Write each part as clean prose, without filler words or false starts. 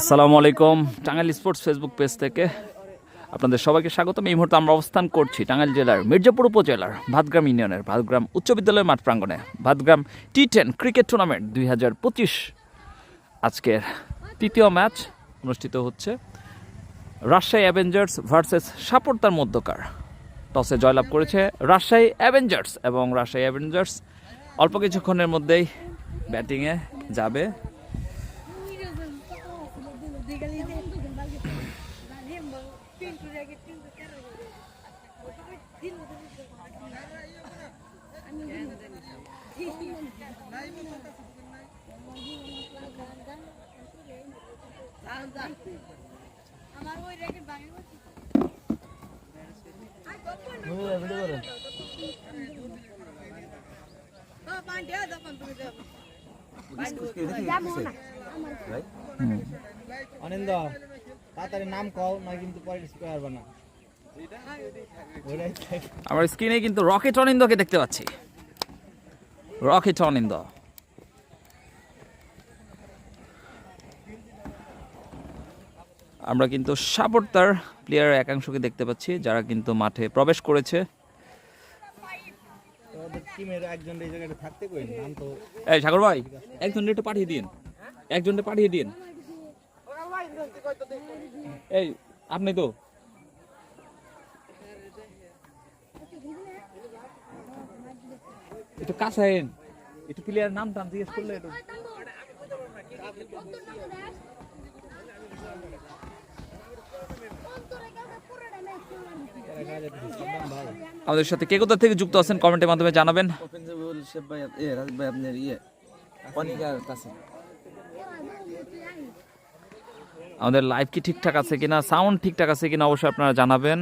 আসসালামু আলাইকুম, Tangail sports Facebook page থেকে আপনাদের সবাইকে স্বাগতম। এই মুহূর্তে আমরা অবস্থান করছি টাঙ্গাইল জেলার মির্জাপুর উপজেলার ভাতগ্রাম ইউনিয়নের ভাতগ্রাম উচ্চ বিদ্যালয়ের মাঠ প্রাঙ্গণে। ভাতগ্রাম T10 ক্রিকেট টুর্নামেন্ট 2025 আজকের তৃতীয় ম্যাচ অনুষ্ঠিত হচ্ছে। রাজশাহী অ্যাভেঞ্জার্স ভার্সেস সাপোর্টার মধ্যকার। টসে জয়লাভ করেছে রাজশাহী অ্যাভেঞ্জার্স এবং রাজশাহী অ্যাভেঞ্জার্স অল্প কিছুক্ষণের মধ্যেই ব্যাটিংয়ে যাবে। অনিন্দ তাড়াতাড়ি নাম কও না কিন্তু পরে পারবে না। আমার স্ক্রিনে কিন্তু রকেট অনিন্দকে দেখতে পাচ্ছি। রকেট অনিন্দ আমরা কিন্তু সাপোর্টার প্লেয়ার একাংশকে দেখতে পাচ্ছি যারা কিন্তু মাঠে প্রবেশ করেছে। এই সাগর ভাই, একজনকে একটু পাঠিয়ে দিন, একজনকে পাঠিয়ে দিন। এই আপনি তো একটু কাছে আইন, একটু প্লেয়ার নাম টাম জিজ্ঞেস করলে একটু। আমাদের সাথে কে কোথা থেকে যুক্ত আছেন কমেন্টের মাধ্যমে জানাবেন। আমাদের লাইভ কি ঠিকঠাক আছে কিনা, সাউন্ড ঠিকঠাক আছে কিনা অবশ্যই আপনারা জানাবেন।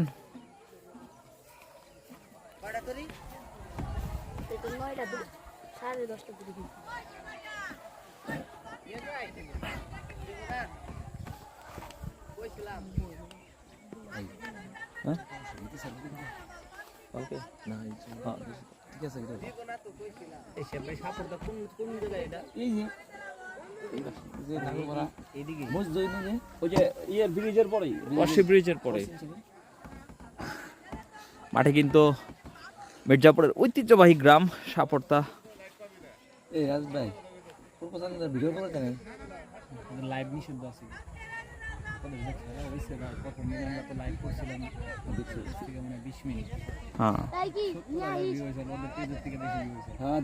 মাঠে কিন্তু মির্জাপুরের ঐতিহ্যবাহী গ্রাম সাপোর্টা। লাইভ নিষিদ্ধ আছে।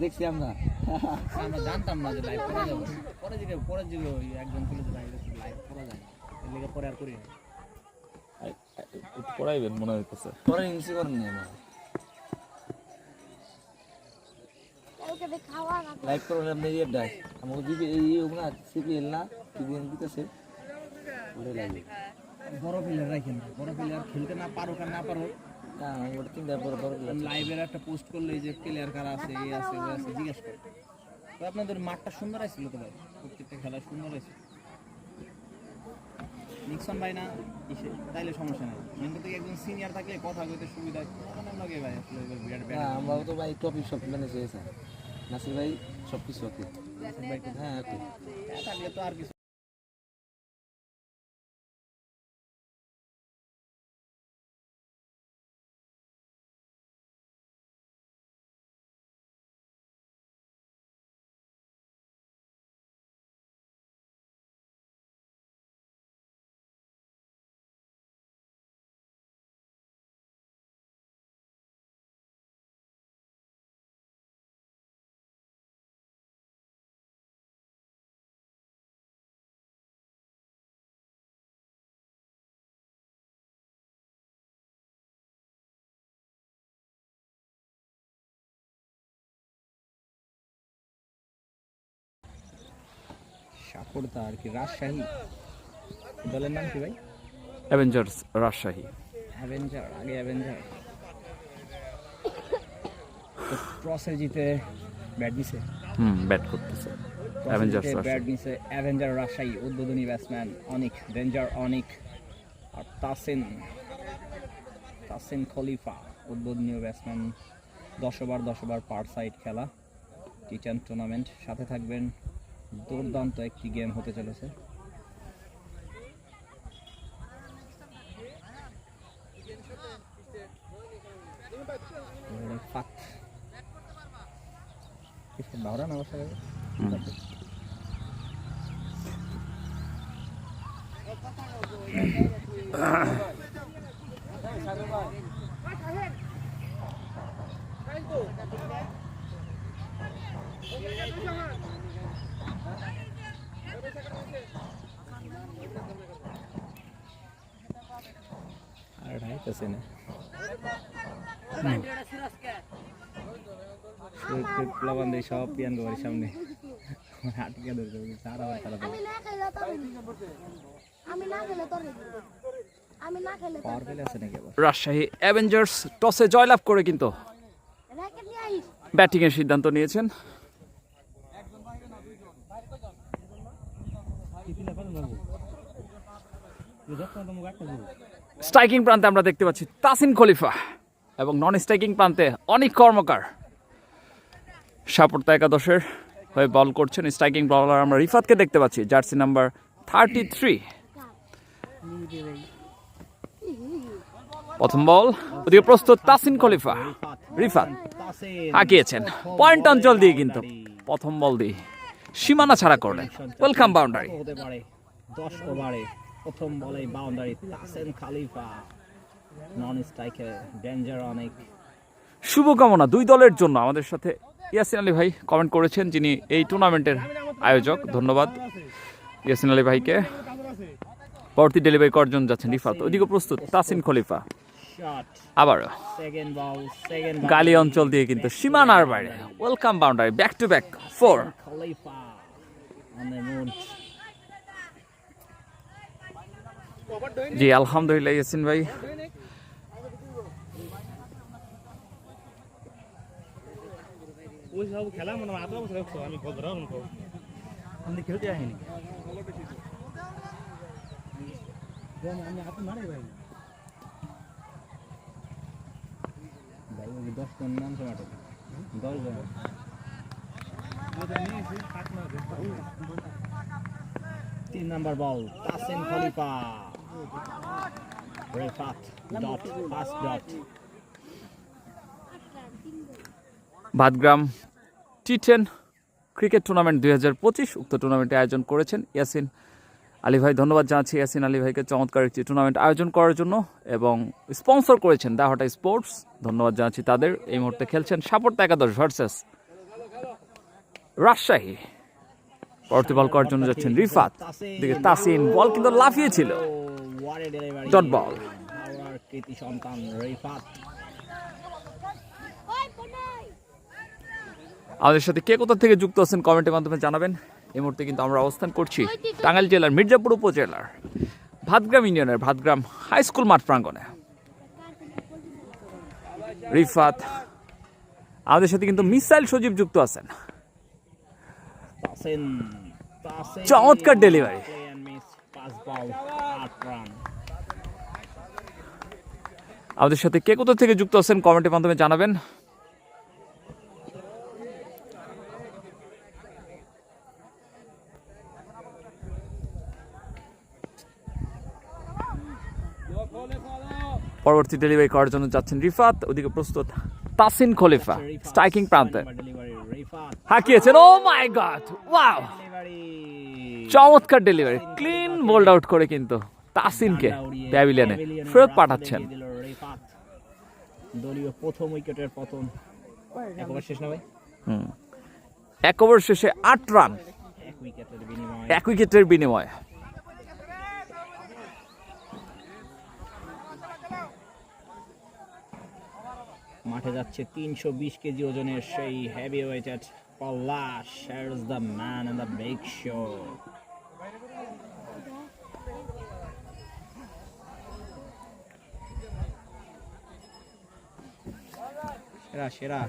দেখছি আমরা জানতাম না যে লাইভ করা যাবে। পরে যে একজন লাইভ করা যায় পরে আর করি পড়াইবেন মনে হইতেছে। পরে ইনসি করেন নি আমার লাইভ করলে আপনি ইয়ে ডাই আমাকে দিবি এই ওগুলা সিপিএল না টিভিএন দিতেছে ওরে লাগে। বড় প্লেয়ার রাখেন, বড় প্লেয়ার খেলতে না পারো না পারো লাইভের একটা পোস্ট করলে যে প্লেয়ার কারা আছে এই আছে ওই আছে জিজ্ঞেস করে। তো আপনাদের মাঠটা সুন্দর আছিল তো ভাই, প্রত্যেকটা খেলা সুন্দর আছে। নিক্সন ভাই না কিসে তাইলে সমস্যা নাই, কিন্তু থেকে একজন সিনিয়র থাকলে কথা কইতে সুবিধা লাগে ভাই। আসলে বিরাট ব্যাড আমরা তো ভাই টপিক সব মানে চেয়েছে নাসির ভাই সব কিছু ওকে। নাসির ভাই হ্যাঁ ওকে থাকলে তো আর কিছু। সাপোর্টা আর কি রাজশাহী দলের নাম কি ভাই? অ্যাভেঞ্জার্স রাজশাহী। অ্যাভেঞ্জার আগে অ্যাভেঞ্জার টসে জিতে ব্যাট নিছে। ব্যাট করতেছে অ্যাভেঞ্জার্স রাজশাহী। ব্যাট নিছে অ্যাভেঞ্জার রাজশাহী। উদ্বোধনী ব্যাটসম্যান অনিক ডেঞ্জার অনিক আর তাসিন খলিফা উদ্বোধনী ব্যাটসম্যান। 10 ওভার পার সাইড খেলা T10 টুর্নামেন্ট। সাথে থাকবেন দুর্দান্ত একটি গেম হতে চলেছে। বাউরা না বসা যাবে। আর ঢাইতেছে না প্লাবান দেয় সব পিয়ান গোবারের সামনে হাটকে ধরতে সারা তারা পাওয়ার পেলে আছে নাকি আবার। রাজশাহী অ্যাভেঞ্জার্স টসে জয়লাভ করে কিন্তু ব্যাটিং এর সিদ্ধান্ত নিয়েছেন। স্ট্রাইকিং প্রান্তে আমরা দেখতে পাচ্ছি তাসিন খলিফা এবং নন স্ট্রাইকিং প্রান্তে অনিক কর্মকার সাপোর্ট একাদশের হয়ে বল করছেন। স্ট্রাইকিং বলার আমরা রিফাতকে দেখতে পাচ্ছি, জার্সি নাম্বার 33। প্রথম বল, ওদিকে প্রস্তুত তাসিন খলিফা। রিফাত হাঁকিয়েছেন পয়েন্ট অঞ্চল দিয়ে, কিন্তু প্রথম বল দিয়ে সীমানা ছাড়া করলেন। Welcome boundary. 10 ওভারে প্রথম বলেই বাউন্ডারি তাসিন খলিফা, নন স্ট্রাইকে ডেঞ্জার অনেক। শুভকামনা দুই দলের জন্য। আমাদের সাথে ইয়াসিন আলী ভাই কমেন্ট করেছেন, যিনি এই টুর্নামেন্টের আয়োজক। ধন্যবাদ ইয়াসিন আলী ভাইকে। পরবর্তী ডেলিভারি করার জন্য যাচ্ছেন রিফাত। ওইদিকে প্রস্তুত তাসিন খলিফা। আবার গালি অঞ্চল দিয়ে কিন্তু সীমানার বাইরে। Welcome boundary, back to back 4। জি আলহামদুলিল্লাহ ইয়াসিন ভাই। খেলা মনে হয় আমি আমি খেলতে আসিনি আমি হাতে মারে ভাই ভাই 10 জন নাম তো মাঠে 10 জন। 3 number ball Tasin Khalifa, Rifat dot, first dot. Bhadgram T10 cricket tournament 2025 উক্ত টুর্নামেন্টে আয়োজন করেছেন ইয়াসিন আলী ভাই। ধন্যবাদ জানাচ্ছি ইয়াসিন আলী ভাইকে চমৎকার একটি টুর্নামেন্ট আয়োজন করার জন্য, এবং স্পন্সর করেছেন দা হটা স্পোর্টস। ধন্যবাদ জানাচ্ছি তাদের। এই মুহূর্তে খেলছেন সাপোর্ট একাদশ ভার্সেস রাজশাহী। পরবর্তী বল করার জন্য যাচ্ছেন রিফাত। দিকে তাসিন, বল কিন্তু লাফিয়েছিল। Dot ball. কৃতি সন্তান রিফাত। আমাদের সাথে কে কোথা থেকে যুক্ত আছেন কমেন্টের মাধ্যমে জানাবেন। এই মুহূর্তে কিন্তু আমরা অবস্থান করছি টাঙ্গাইল জেলার মির্জাপুর উপজেলার ভাদগ্রাম ইউনিয়নের ভাদগ্রাম হাই স্কুল মাঠ প্রাঙ্গণে। রিফাত, আমাদের সাথে কিন্তু মিসাইল সজীব যুক্ত আছেন। চমৎকার ডেলিভারি। আমাদের সাথে কে কোথা থেকে যুক্ত আছেন কমেন্টের মাধ্যমে জানাবেন। পরবর্তী ডেলিভারি করার জন্য যাচ্ছেন রিফাত। ওদিকে প্রস্তুত তাসিন খলিফা স্ট্রাইকিং প্রান্তে। হাঁকিয়েছেন, ও মাই গড, ওয়াও, চমৎকার ডেলিভারি। ক্লিন বোল্ড আউট করে কিন্তু তাসিনকে প্যাভিলিয়নে ফেরত পাঠাচ্ছেন। দলীয় প্রথম উইকেটের পতন। এক ওভার শেষ না ভাই? 1 ওভার শেষে 8 রান, 1 উইকেটের বিনিময়ে। মাঠে যাচ্ছে 320 কেজি ওজনের সেই heavy weighted Palash. Here's the man in the big show. সেরা সেরা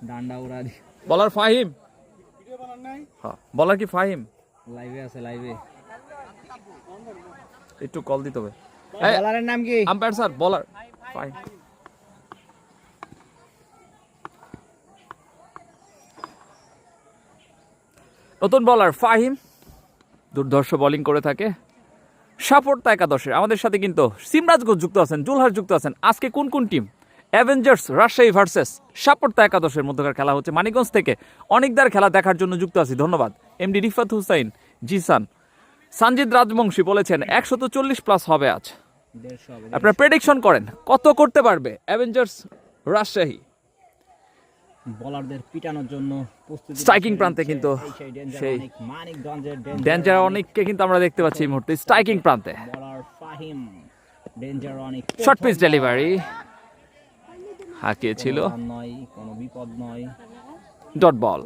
ডান্ডা উড়া দি। বলার ফাহিম, হ্যাঁ বলার কি ফাহিম? লাইভে আছে, লাইভে একটু কল দিতে হবে। বলারের নাম কি? আম্পায়ার স্যার, বলার ফাহিম। নতুন বলার ফাহিম দুর্ধর্ষ বোলিং করে থাকে। সাপোর্ট একাদশের আমাদের সাথে কিন্তু সিমরাজ ঘোষ যুক্ত আছেন, জুলহাস যুক্ত আছেন। আজকে কোন কোন team? Avengers Rajshahi versus support একাদশের মধ্যকার খেলা হচ্ছে। মানিকগঞ্জ থেকে অনেকদার খেলা দেখার জন্য যুক্ত আছি, ধন্যবাদ। এমডি রিফাত হুসাইন জিসান, সঞ্জিত রাজবংশী বলেছেন 140+ হবে আজ। 150 হবে। আপনারা প্রেডিকশন করেন কত করতে পারবে অ্যাভেঞ্জার্স রাজশাহী? বলারদের পিটানোর জন্য প্রস্তুতি স্ট্রাইকিং প্রান্তে কিন্তু সেই মানিকগঞ্জের ডেঞ্জার অনেককে কিন্তু আমরা দেখতে পাচ্ছি এই মুহূর্তে স্ট্রাইকিং প্রান্তে। বলার ফাহিম ডেঞ্জার অনেক শর্ট পিচ ডেলিভারি হাঁকিয়েছিল, নয়, কোনো বিপদ নয়। Dot ball.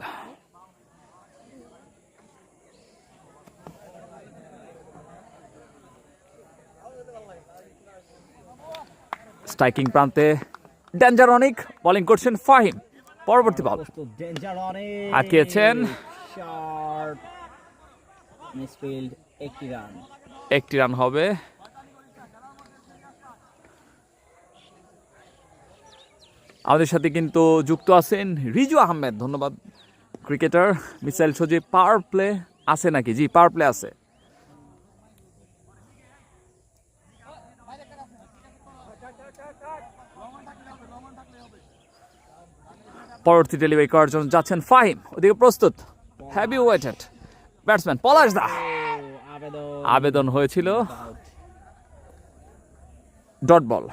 স্ট্রাইকিং প্রান্তে ডেঞ্জার অনেক বোলিং করছেন ফাহিম। পরবর্তী বল প্রস্তুত ডেঞ্জার অনেক হাঁকিয়েছেন, শর্ট মিসফিল্ড, 1টি রান। 1টি রান হবে। আমাদের সাথে কিন্তু যুক্ত আছেন রিজু আহমেদ, ধন্যবাদ ক্রিকেটার। মিসাইল সজীব পাওয়ার প্লে আছে নাকি? জি, পাওয়ার প্লে আছে। পরবর্তী ডেলিভারি করার জন্য যাচ্ছেন ফাহিম, ওদিকে প্রস্তুত heavy weighted batsman Palash da. আবেদন হয়েছিল, ডট বল।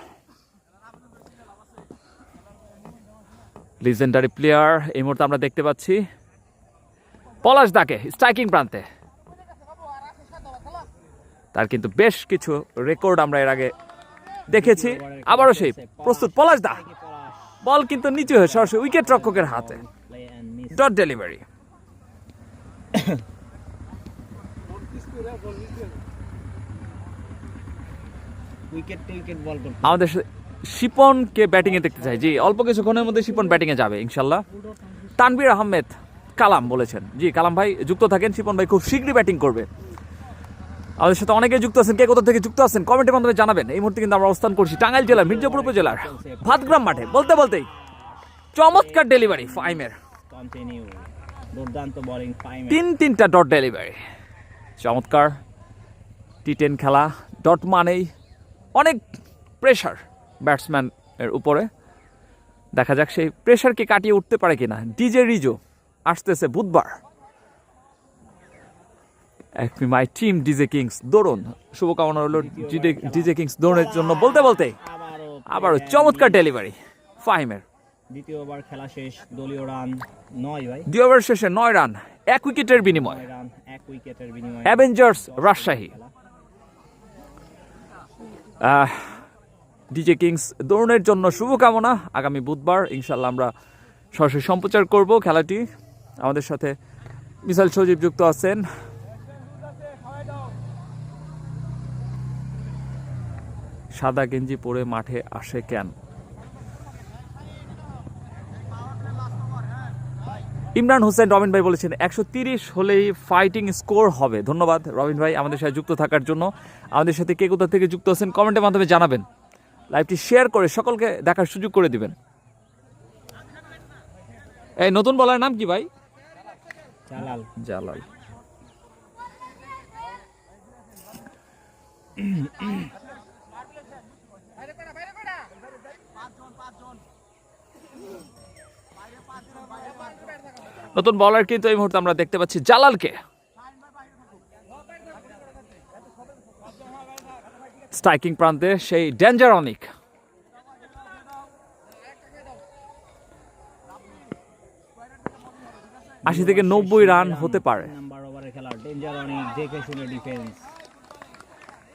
লিজেন্ডারি প্লেয়ার এই মুহূর্তে আমরা দেখতে পাচ্ছি পলাশ দাকে স্ট্রাইকিং প্রান্তে। তার কিন্তু বেশ কিছু রেকর্ড আমরা এর আগে দেখেছি। আবারও সেই প্রস্তুত পলাশ দা, বল কিন্তু নিচু হয়ে সরাসরি উইকেট রক্ষকের হাতে, ডট ডেলিভারি। উইকেট টিকেট বল করতে আমাদের শিপনকে ব্যাটিং এ দেখতে চাই। জি, অল্প কিছুক্ষণের মধ্যে শিপন ব্যাটিং এ যাবে ইনশাল্লাহ। তানভীর আহমেদ কালাম বলেছেন, জি কালাম ভাই যুক্ত থাকেন, শিপন ভাই খুব শীঘ্রই ব্যাটিং করবে। আমাদের সাথে অনেকে যুক্ত আছেন, কে কোথা থেকে যুক্ত আছেন কমেন্টের মাধ্যমে জানাবেন। এই মুহূর্তে কিন্তু আমরা অবস্থান করছি টাঙ্গাইল জেলার মির্জাপুর উপজেলার ভাতগ্রাম মাঠে। বলতে বলতেই চমৎকার ডেলিভারি ফাইমের, কন্টিনিউ দুর্দান্ত বোলিং ফাহিমের। 3টা ডট ডেলিভারি, চমৎকার। টি10 খেলা, ডট মানেই অনেক প্রেশার ব্যাটসম্যান এর উপরে। দেখা যাক সেই প্রেশারকে কাটিয়ে উঠতে পারে কিনা। ডিজে রিজো আসতেছে বুধবার। মাই টিম ডিজে কিংস দৌড়ন, শুভকামনা রইল ডিজে কিংস দৌড়ের জন্য। বলতে বলতে আবারও চমৎকার ডেলিভারি ফাহিমের। দ্বিতীয় ওভার খেলা শেষ, দলীয় রান 9 ভাই। 2 ওভার শেষে 9 রান, 1 উইকেটের বিনিময়ে। 9 রান 1 উইকেটের বিনিময়ে অ্যাভেঞ্জার্স রাজশাহী। ডিজে কিংস দৌড়ের জন্য শুভকামনা। আগামী বুধবার ইনশাল্লাহ আমরা সরাসরি সম্প্রচার করব খেলাটি। আমাদের সাথে মিসাইল সজীব যুক্ত আছেন। সাদা গেঞ্জি পরে মাঠে আসে কেন? ইমরান হোসেন রবিন ভাই বলেছেন 130 হলেই ফাইটিং স্কোর হবে। ধন্যবাদ রবিন ভাই আমাদের সাথে যুক্ত থাকার জন্য। আমাদের সাথে কে কোথা থেকে যুক্ত আছেন কমেন্টের মাধ্যমে জানাবেন। লাইভটি শেয়ার করে সকলকে দেখার সুযোগ করে দিবেন। এই নতুন বলার নাম কি ভাই? জালাল। জালাল। নতুন বলার কিন্তু এই মুহূর্তে আমরা দেখতে পাচ্ছি জালালকে। স্ট্রাইকিং প্রান্তে সেই ডেঞ্জার অনেক। 80 থেকে 90 রান হতে পারে। নাম্বার ওভারে খেলা ডেঞ্জার অনেক, দেখে শুনে ডিফেন্স,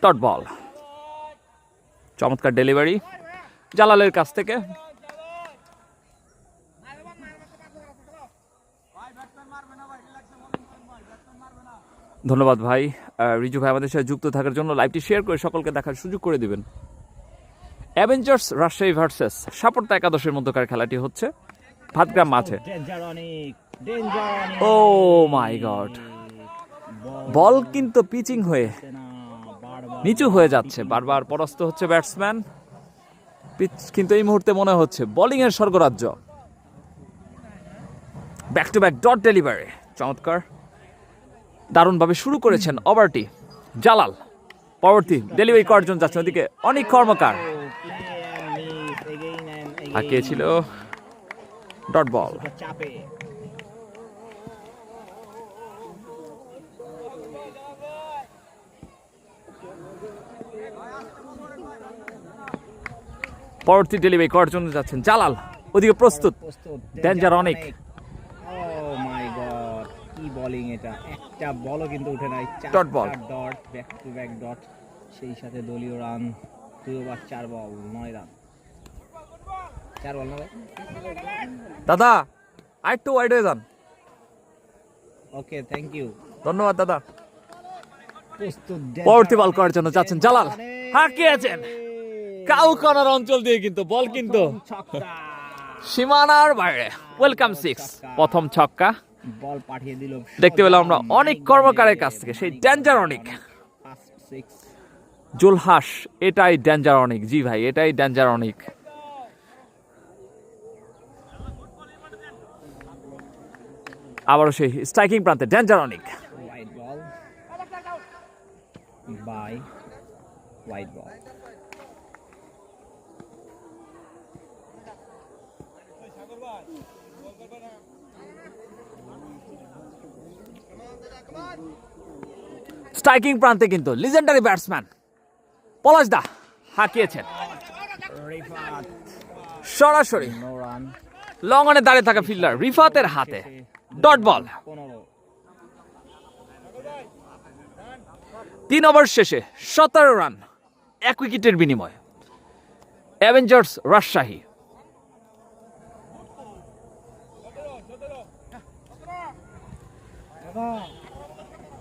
ডট বল। চমৎকার ডেলিভারি জালালের কাছ থেকে। ধন্যবাদ ভাই রিজু ভাই আমাদের সাথে যুক্ত থাকার জন্য। লাইভটি শেয়ার করে সকলকে দেখার সুযোগ করে দিবেন। অ্যাভেঞ্জার্স রাজশাহী ভার্সেস সাপোর্ট একাদশের মধ্যকার খেলাটি হচ্ছে ভাতগ্রাম মাঠে। ও মাই গড, বল কিন্তু পিচিং হয়ে নিচু হয়ে যাচ্ছে, বারবার পরাস্ত হচ্ছে ব্যাটসম্যান। পিচ কিন্তু এই মুহূর্তে মনে হচ্ছে বোলিং এর স্বর্গরাজ্য। Back to back dot delivery, চমৎকার। দারুণভাবে শুরু করেছেন ওভারটি জালাল। পরবর্তী ডেলিভারি করার জন্য যাচ্ছেন ওদিকে অনেক কর্মকার, হাঁকিয়েছিল ডট বল। চাপে পরবর্তী ডেলিভারি করার জন্য যাচ্ছেন জালাল, ওদিকে প্রস্তুত ডেঞ্জার অনেক। ও মাই গড, কি বোলিং এটা! একটা বলও কিন্তু উঠে নাই। Dot ball. Dot, back to back dot, সেই সাথে দলীয় রান 2 ওভার 4 বল 9 রান। 4 বল না ভাই? দাদা আরেকটু ওয়াইড হয়ে যান। ওকে, থ্যাংক ইউ। ধন্যবাদ দাদা। প্রস্তুত পরবর্তী বল করার জন্য যাচ্ছেন জালাল, হাঁকিয়েছেন কাউ কর্নার অঞ্চল দিয়ে, কিন্তু বল কিন্তু ছক্কা, সীমানার বাইরে। ওয়েলকাম 6, প্রথম ছক্কা বল পাঠিয়ে দিল। দেখতে পেলাম আমরা অনেক কর্মকারের কাছ থেকে, সেই ডেঞ্জার অনেক ফার্স্ট 6। জুলহাস। এটাই ডেঞ্জার অনেক, জি ভাই এটাই ডেঞ্জার অনেক। আবারও সেই স্ট্রাইকিং প্রান্তে ডেঞ্জার অনেক। White ball by white ball. Striking প্রান্তে কিন্তু legendary batsman Palash da হাঁকিয়েছেন Rifat, সরাসরি no run. লং অনে দাঁড়িয়ে থাকা ফিল্ডার রিফাতের হাতে ডট বল। 15। 3 ওভার শেষে 17 রান, 1 উইকেটের বিনিময়। অ্যাভেঞ্জার্স রাজশাহী।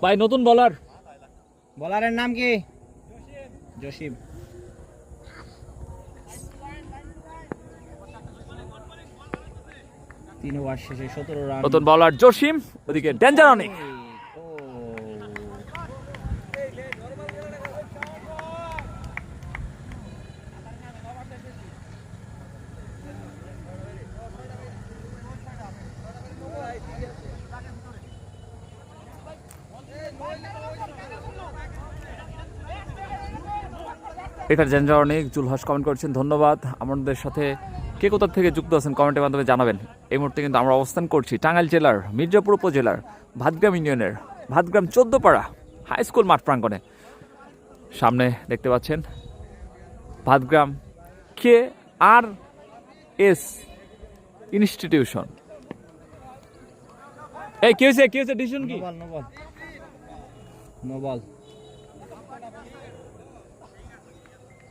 ভাই নতুন বলার বলারের নাম কি? জসিম। তিন ওভার শেষে 17 রান। নতুন বলার জসিম, ওদিকে ডেঞ্জার অনেক। ও, এখানে ডেঞ্জার অনেক। জুলহাস কমেন্ট করছেন, ধন্যবাদ। আমাদের সাথে কে কোথা থেকে যুক্ত আছেন কমেন্টের মাধ্যমে জানাবেন। এই মুহূর্তে কিন্তু আমরা অবস্থান করছি টাঙ্গাইল জেলার মির্জাপুর উপজেলার ভাতগ্রাম ইউনিয়নের ভাতগ্রাম 14 পাড়া হাই স্কুল মাঠ প্রাঙ্গণে। সামনে দেখতে পাচ্ছেন ভাতগ্রাম KRS ইনস্টিটিউশন। এই কি হয়েছে ডিসিশন কি? No ball, no ball, no ball,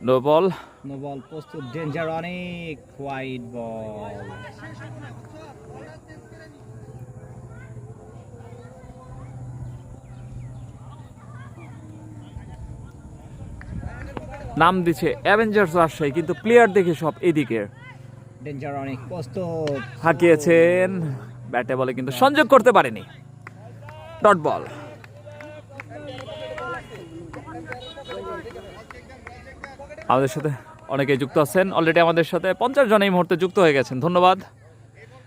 no ball. No ball. প্রস্তুত ডেঞ্জার অনেক, হোয়াইট বল। নাম দিচ্ছে অ্যাভেঞ্জার্স রাজশাহী, কিন্তু প্লেয়ার দেখে সব এদিকে। ডেঞ্জার অনেক প্রস্তুত। হাঁকিয়েছেন ব্যাটে বলে, কিন্তু সংযোগ করতে পারেনি। Dot ball. আমাদের সাথে অনেকেই যুক্ত আছেন, অলরেডি আমাদের সাথে 50 জন এই মুহূর্তে যুক্ত হয়ে গেছেন। ধন্যবাদ।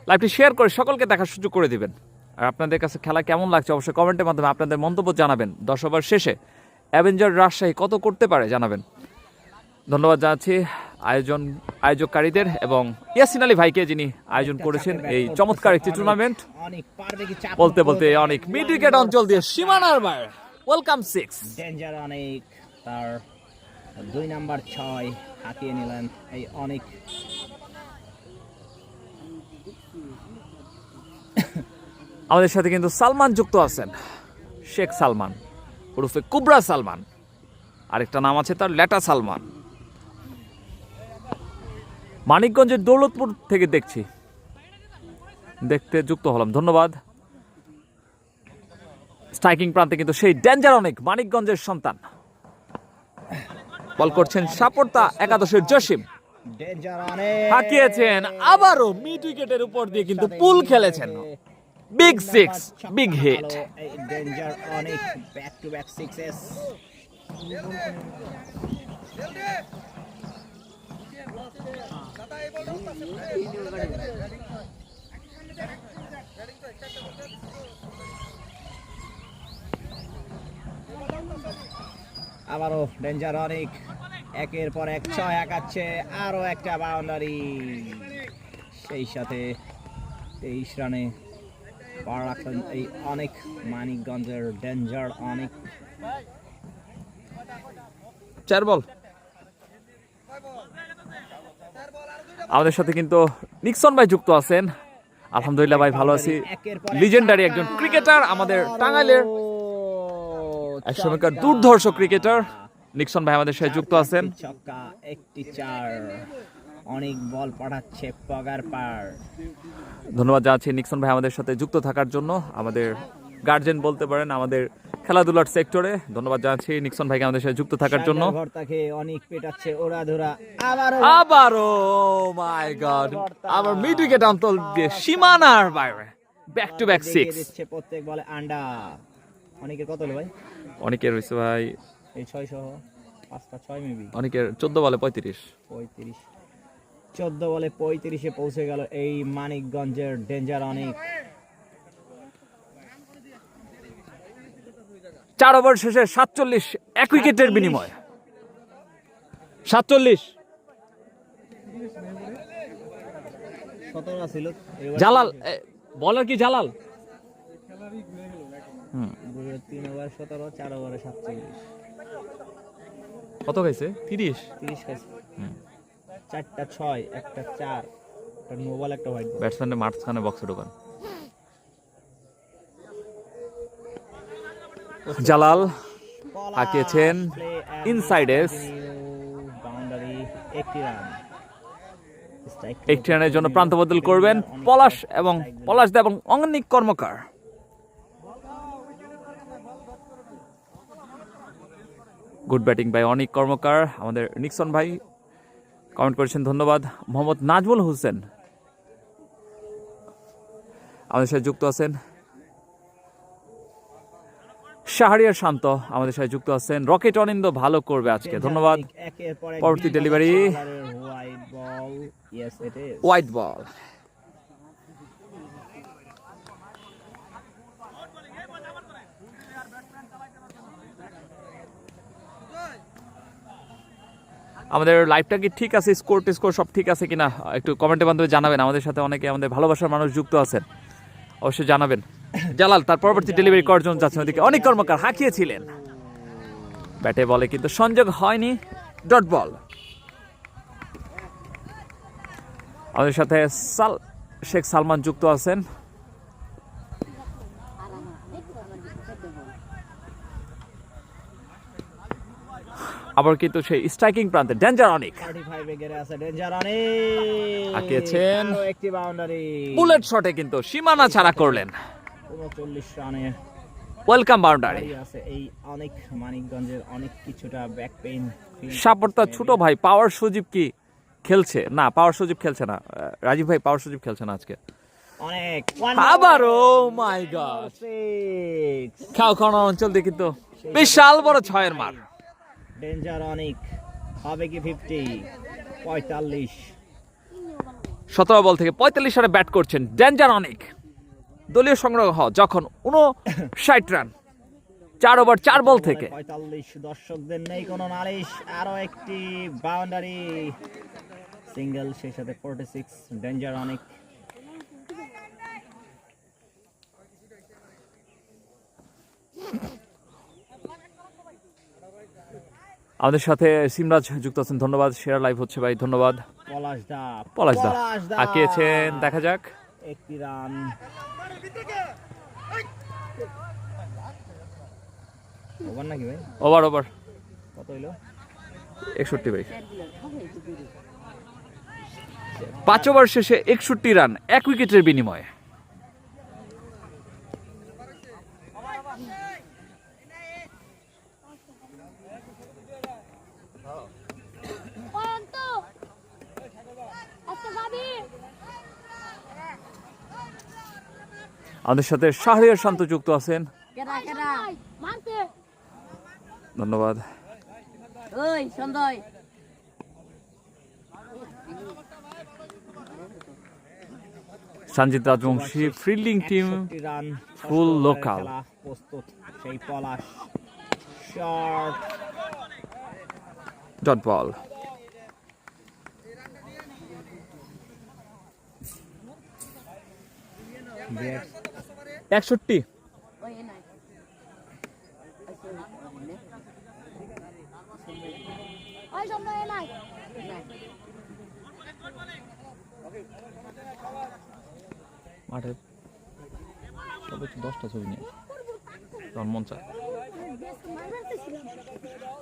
লাইভটি শেয়ার করে সকলকে দেখার সুযোগ করে দিবেন। আর আপনাদের কাছে খেলা কেমন লাগছে অবশ্যই কমেন্টের মাধ্যমে আপনাদের মন্তব্য জানাবেন। 10 ওভার শেষে অ্যাভেঞ্জার রাজশাহী কত করতে পারে জানাবেন। ধন্যবাদ জানাচ্ছি আয়োজককারীদের এবং ইয়াসিন আলী ভাইকে, যিনি আয়োজন করেছেন এই চমৎকার একটি টুর্নামেন্ট। অনেক পারবে কি চাপ বলতে বলতে অনেক মিড উইকেট অঞ্চল দিয়ে সীমানার বাইরে। ওয়েলকাম 6। ডেঞ্জার অনেক তার 2 নাম্বার 6 হাতিয়ে নিলেন এই অনেক। আমাদের সাথে কিন্তু সালমান যুক্ত আছেন, শেখ সালমান ওরফে কুবরা সালমান, আরেকটা নাম আছে তার লেটা সালমান। মানিকগঞ্জের দৌলতপুর থেকে দেখতে যুক্ত হলাম, ধন্যবাদ। স্ট্রাইকিং প্রান্তে কিন্তু সেই ডেঞ্জার অনেক মানিকগঞ্জের সন্তান বল করছেন সাপোর্তা একাদশের জসিম। ডেঞ্জার অনেক হাঁকিয়েছেন আবারও মিড উইকেটের উপর দিয়ে, কিন্তু পুল খেলেছেন। Big 6, big hit. Danger Anik back to back sixes. আবারও ডেঞ্জার অনেক, একের পর এক ছয় একাচ্ছে, আরো একটা বাউন্ডারি, সেই সাথে 23 রানে পার রাখলেন এই অনেক, মানিকগঞ্জের ডেঞ্জার অনেক। 4 বল। আমাদের সাথে কিন্তু নিক্সন ভাই যুক্ত আছেন। আলহামদুলিল্লাহ ভাই ভালো আছি। লিজেন্ডারি একজন ক্রিকেটার, আমাদের টাঙ্গাইলের এক সময়কার দুর্ধর্ষ ক্রিকেটার নিক্সন ভাই আমাদের সাথে যুক্ত আছেন। ছক্কা, একটি চার, অনেক বল পাঠাচ্ছে পগার পার। ধন্যবাদ জানাচ্ছি নিক্সন ভাই আমাদের সাথে যুক্ত থাকার জন্য, আমাদের গার্জেন বলতে পারেন আমাদের খেলাধুলার সেক্টরে। ধন্যবাদ জানাচ্ছি নিক্সন ভাইকে আমাদের সাথে যুক্ত থাকার জন্য। ভর্তাকে অনেক পেটাচ্ছে ওড়াধুরা, আবারও মাই গড, আবার মিড উইকেট অন্তল দিয়ে সীমানার বাইরে, ব্যাক টু ব্যাক 6 দিচ্ছে প্রত্যেক বলে আন্ডা। অনেকের কত হলো ভাই? অনেকের হয়েছে ভাই এই 6 সহ 5টা 6 মেবি, অনেকের 14 বলে 35। 14 বলে 35-এ পৌঁছে গেল এই মানিকগঞ্জের ডেঞ্জার অনেক। 4 ওভার শেষে 47, 1 উইকেটের বিনিময় 47। 17 ছিল জালাল বলার কি জালাল? 3 ওভার 17, 4 ওভারে 47। কত খাইছে? 30 খাইছে। 4টা 6, একটা 4, একটা নো বল, একটা হোয়াইট বল। ব্যাটসম্যানের মাঝখানে বক্সে ঢোকান। জালাল হাঁকিয়েছেন ইনসাইড এস, বাউন্ডারি, একটি রান। একটি রানের জন্য প্রান্ত বদল করবেন পলাশ দা এবং অনিক কর্মকার। গুড ব্যাটিং বাই অনিক কর্মকার। আমাদের নিক্সন ভাই কমেন্ট করেছেন, ধন্যবাদ। মোহাম্মদ নাজমুল হোসেন আমাদের সাথে যুক্ত আছেন। শাহরিয়ার শান্ত আমাদের সাথে যুক্ত আছেন। রকেট অনিন্দ ভালো করবে আজকে, ধন্যবাদ। পরবর্তী ডেলিভারি হোয়াইট বল। আমাদের লাইভটা কি ঠিক আছে? স্কোর সব ঠিক আছে কিনা একটু কমেন্টের মাধ্যমে জানাবেন। আমাদের সাথে অনেকে আমাদের ভালোবাসার মানুষ যুক্ত আছেন, অবশ্যই জানাবেন। জালাল তার পরবর্তী ডেলিভারি করার জন্য যাচ্ছেন, ওদিকে অনেক কর্মকার হাঁকিয়েছিলেন, ব্যাটে বলে কিন্তু সংযোগ হয়নি, ডট বল। আমাদের সাথে শেখ সালমান যুক্ত আছেন। আবার কিন্তু সেই স্ট্রাইকিং প্রান্তে ডেঞ্জার অনেক হাঁকিয়েছেন, একটি বাউন্ডারি, বুলেট শটে কিন্তু সীমানা ছাড়া করলেন। 39 রানে ওয়েলকাম বাউন্ডারি। এই অনেক মানিকগঞ্জের অনেক কিছুটা ব্যাক পেইন। সাপোর্টার ছোট ভাই পাওয়ার সজীব কি খেলছে? না, পাওয়ার সজীব খেলছে না। রাজীব ভাই পাওয়ার সজীব খেলছে না আজকে। অনেক আবার ও মাই গড, খাওয়ানো অঞ্চল দিয়ে কিন্তু বিশাল বড় 6-এর মার। ডেঞ্জার অনেক হবে কি 50? 45। 17 বল থেকে 45 রানে ব্যাট করছেন ডেঞ্জার অনেক। দলীয় সংগ্রহ যখন 59 রান 4 ওভার 4 বল থেকে। 45, দর্শকদের নেই কোনো নালিশ, আরো একটি বাউন্ডারি, সিঙ্গেল, সেই সাথে 46, ডেঞ্জার অনেক। আমাদের সাথে সিমরাজ যুক্ত আছেন, ধন্যবাদ। শেয়ার লাইভ হচ্ছে ভাই, ধন্যবাদ। পলাশ দা হাঁকিয়েছেন, দেখা যাক। একটি রান, ওভার নাকি ভাই? ওভার কত হইলো? 61 ভাই। 5 ওভার শেষে 61 রান 1 উইকেটের বিনিময়ে। আমাদের সাথে শাহরিয়ার শান্ত যুক্ত আছেন, ধন্যবাদ। Sanjit Rajbanshi fielding team full local. প্রস্তুত সেই পলাশ শট, ডট বল। বিয়ার 61। মাঠে সর্বোচ্চ 10টা ছবি নিয়ে তখন মন চায়।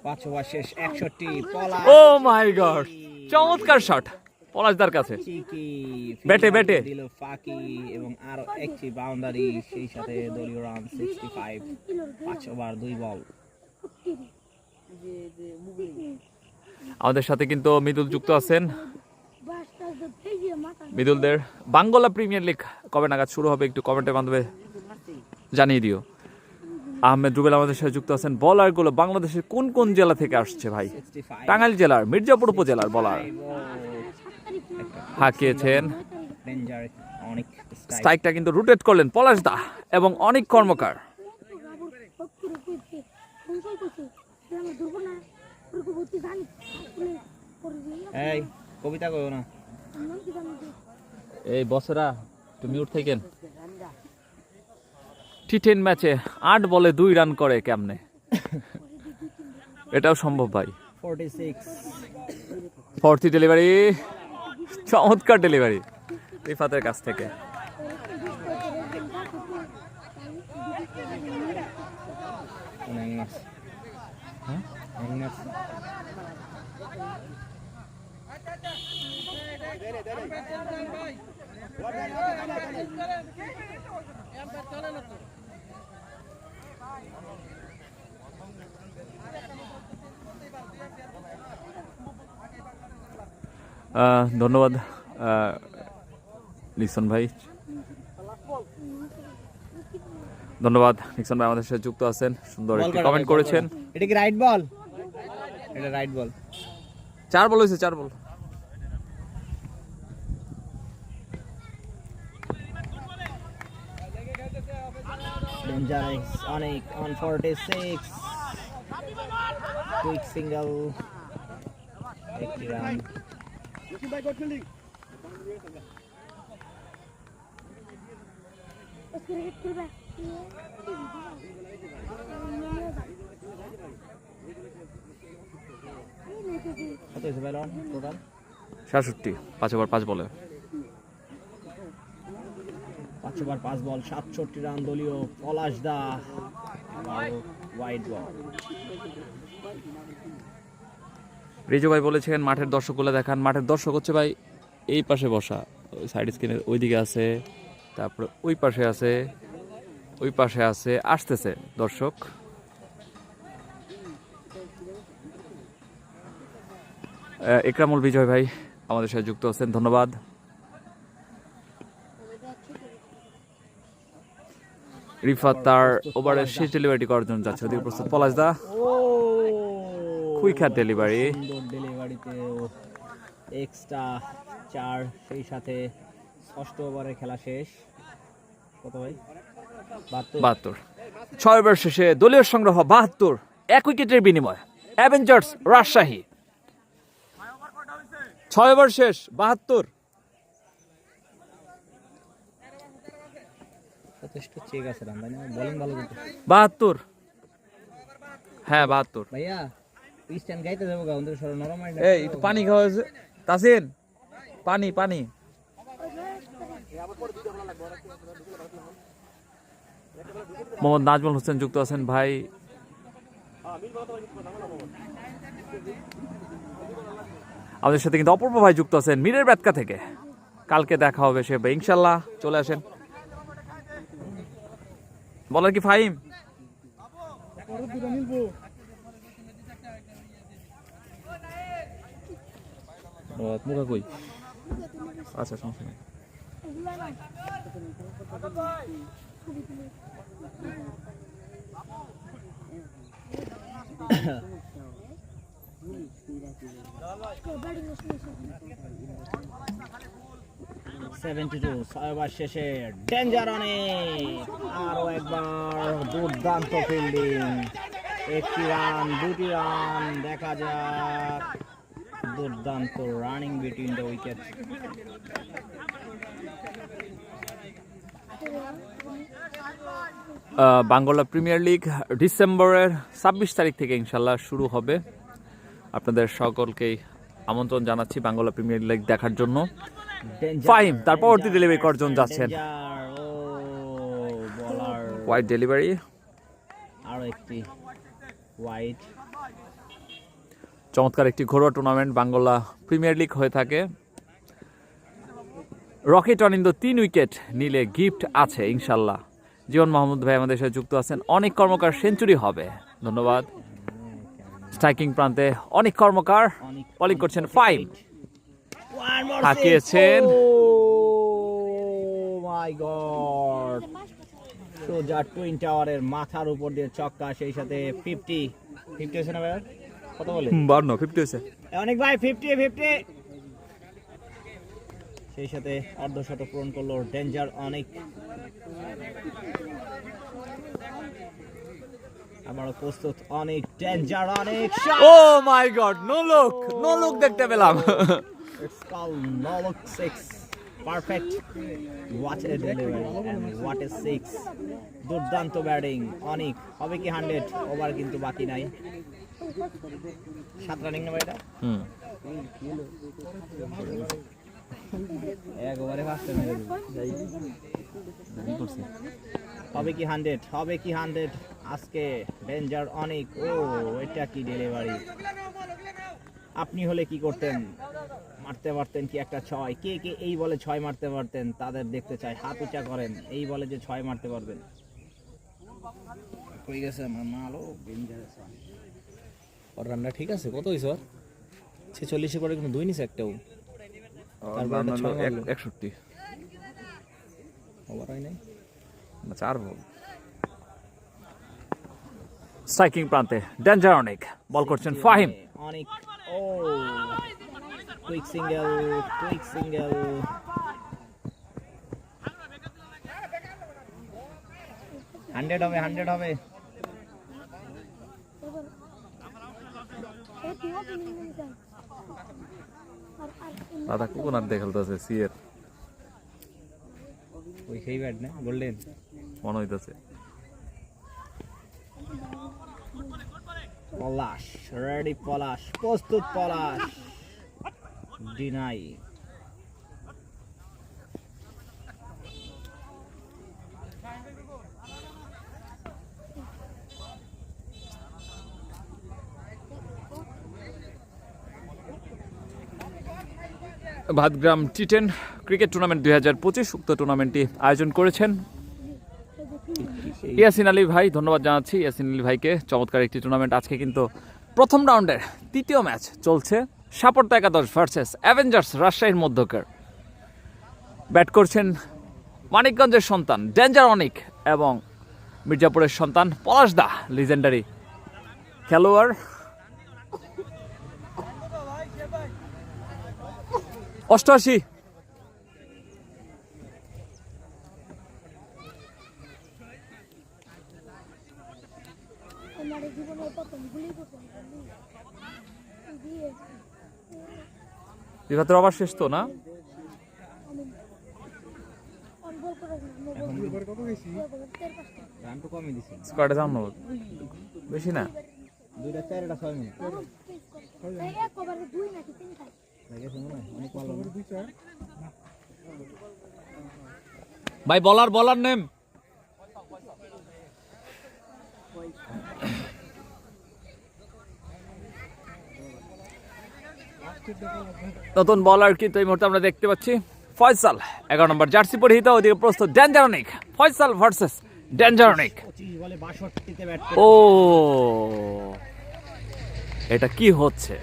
5 ওভার শেষ 61 পলাশ ও মাই গড, চমৎকার শট পলাশদার কাছে। চিকি ব্যাটে ব্যাটে দিল ফাকি এবং আরো একটি বাউন্ডারি, সেই সাথে দলীয় রান 65। 5 ওভার 2 বল। আমাদের সাথে কিন্তু মৃদুল যুক্ত আছেন। মৃদুলদের বাংলা প্রিমিয়ার লিগ কবে নাগাদ শুরু হবে একটু কমেন্টের মাধ্যমে জানিয়ে দিও। আহমেদ রুবেল আমাদের সাথে যুক্ত আছেন। বলারগুলো বাংলাদেশের কোন কোন জেলা থেকে আসছে ভাই? 65 টাঙ্গাইল জেলার মির্জাপুর উপজেলার বলার হাঁকিয়েছেন। ডেঞ্জার অনেক স্ট্রাইকটা কিন্তু রুটেট করলেন পলাশদা এবং অনেক কর্মকার। এই কবিতা কইও না। এই বছরা একটু মিউট থাকেন। টি10 ম্যাচে 8 বলে 2 রান করে কেমনে? এটাও সম্ভব ভাই। 46 40 ডেলিভারি, চমৎকার ডেলিভারি রিফাতের কাছ থেকে। ধন্যবাদ নিক্সন ভাই, ধন্যবাদ নিক্সন ভাই আমাদের সাথে যুক্ত আছেন, সুন্দর একটি কমেন্ট করেছেন। এটা কি রাইট বল? এটা রাইট বল। 4 বল হয়েছে, 4 বল। ডেঞ্জারাস অনেক অন 46 কুইক সিঙ্গেল, একটি রান। কত হয়েছে ভাই রান টোটাল? 67, 5 ওভার 5 বলে। 5 ওভার 5 বল 67 রান দলীয় পলাশদা, ওয়াইড বল। রিজু ভাই বলেছেন মাঠের দর্শকগুলো দেখান। মাঠের দর্শক হচ্ছে ভাই এই পাশে বসা, ওই সাইড স্ক্রিনের ওইদিকে আছে, তারপরে ওই পাশে আছে, ওই পাশে আছে, আসতেছে দর্শক। একরামুল বিজয় ভাই আমাদের সাথে যুক্ত আছেন, ধন্যবাদ। রিফাত তার ওভারের শেষ ডেলিভারি করার জন্য যাচ্ছে, ওদিকে প্রস্তুত পলাশদা। কুইক হাত ডেলিভারি, সুন্দর ডেলিভারিতে এক্সট্রা 4, সেই সাথে 6ষ্ঠ ওভারে খেলা শেষ। কত ভাই? 72। 6 ওভার শেষে দলীয় সংগ্রহ 72, 1 উইকেটের বিনিময়। অ্যাভেঞ্জার্স রাজশাহী 6 ওভার শেষ 72। যথেষ্ট চেক আছে রান, তাই না? বোলিং ভালো করতে 72, হ্যাঁ 72। ভাইয়া স্ট্যান্ড গাইতে যাবো গা, ওদের সরো নরম মাইন্ড। এই একটু পানি খাওয়া হয়েছে তাসিন, পানি পানি। মোহাম্মদ নাজমুল হোসেন যুক্ত আছেন ভাই। আমাদের সাথে কিন্তু অপূর্ব ভাই যুক্ত আছেন মিরের ব্যাতকা থেকে। কালকে দেখা হবে সে ভাই, ইনশাল্লাহ চলে আসেন। বলার কি ফাহিম? মুখা কই? আচ্ছা সমস্যা নেই। 72, 6 ওভার শেষে ডেঞ্জার অনেক, আরো একবার দুর্দান্ত ফিল্ডিং। একটি রান, দুটি রান, দেখা যাক। দুর্দান্ত running between the wicket. Bangla premier league ডিসেম্বরের 26 তারিখ থেকে ইনশাল্লাহ শুরু হবে। আপনাদের সকলকেই আমন্ত্রণ জানাচ্ছি বাংলা প্রিমিয়ার লিগ দেখার জন্য। ফাইম তার পরবর্তী ডেলিভারি করার জন্য যাচ্ছেন। ওয়াইড ডেলিভারি, আরো একটি ওয়াইড। চমৎকার একটি ঘরোয়া টুর্নামেন্ট বাংলা প্রিমিয়ার লিগ হয়ে থাকে। রকেট অনিন্দ 3 উইকেট নিলে গিফট আছে ইনশাল্লাহ। জীবন মাহমুদ ভাই আমাদের সাথে যুক্ত আছেন। অনেক কর্মকার সেঞ্চুরি হবে, ধন্যবাদ। স্ট্রাইকিং প্রান্তে অনেক কর্মকার বলিং করছেন। ফাইম হাঁকিয়েছেন। মাই গড, সোজা টুইন টাওয়ারের মাথার উপর দিয়ে ছক্কা, সেই সাথে 50 হয়েছে না ভাই? কত বলে? 50 হয়েছে অনেক ভাই, 50 সেই সাথে অর্ধশতক পূরণ করলো ডেঞ্জার অনেক। আমারও প্রস্তুত অনেক, ডেঞ্জার অনেক। ও মাই গড, নো লুক দেখতে পেলাম। It's called no look 6. Perfect. What a delivery and what a 6. দুর্দান্ত ব্যাটিং অনেক। হবে কি 100? ওভার কিন্তু বাকি নাই। 7 রানিং না ভাই এটা? এক ওভারে 5টা মেরে দিল। হবে কি 100? হবে কি 100 আজকে? ডেঞ্জার অনেক। ও এটা কি ডেলিভারি! আপনি হলে কি করতেন? মারতে পারতেন কি একটা 6? কে কে এই বলে 6 মারতে পারতেন তাদের দেখতে চাই, হাত উঁচা করেন। এই বলে যে 6 মারতে পারবেন। কই গেছে আমার মালও? ডেঞ্জারাস। ওর রান্না ঠিক আছে? কত হইছে ওর? 46 এর পরে কোনো দুই নিছে একটাও। তারপর 61 ওভার হয় নাই না, 4 বল। স্ট্রাইকিং প্রান্তে ডেঞ্জার অনেক বল করছেন ফাহিম। অনেক। ও কুইক সিঙ্গেল। 100 হবে, 100 হবে। দাদা কোকোনাট দেখালতেছে সিএর ওই সেই ব্যাট না গোল্ডেন মনে হইতাছে। পলাশ রেডি, পলাশ প্রস্তুত, পলাশ ডিনাই। ভাতগ্রাম টি10 ক্রিকেট টুর্নামেন্ট 2025 উক্ত টুর্নামেন্টটি আয়োজন করেছেন ইয়াসিন আলী ভাই। ধন্যবাদ জানাচ্ছি ইয়াসিন আলী ভাইকে। চমৎকার একটি টুর্নামেন্ট। আজকে কিন্তু প্রথম রাউন্ডের তৃতীয় ম্যাচ চলছে। সাপোর্টা একাদশ ভার্সেস অ্যাভেঞ্জার্স রাজশাহীর মধ্যকার। ব্যাট করছেন মানিকগঞ্জের সন্তান ডেঞ্জার অনিক এবং মির্জাপুরের সন্তান পলাশ দা, লিজেন্ডারি খেলোয়াড়। অষ্টআশি। বিভাতের ওভার শেষ তো না? রান তো কমই দিছে। স্কোয়াডে যাও না, বেশি না। 2টা 4টা 6 মিনিট ভাই বলার নেম। নতুন বলার কিন্তু এই মুহূর্তে আমরা দেখতে পাচ্ছি ফয়সাল 11 নম্বর জার্সি পরিহিত। ওদিকে প্রস্তুত ডেঞ্জার অনিক। ফয়সাল ভার্সেস ডেঞ্জার অনিক। 25 বলে 62 তে ব্যাট। ও এটা কি হচ্ছে?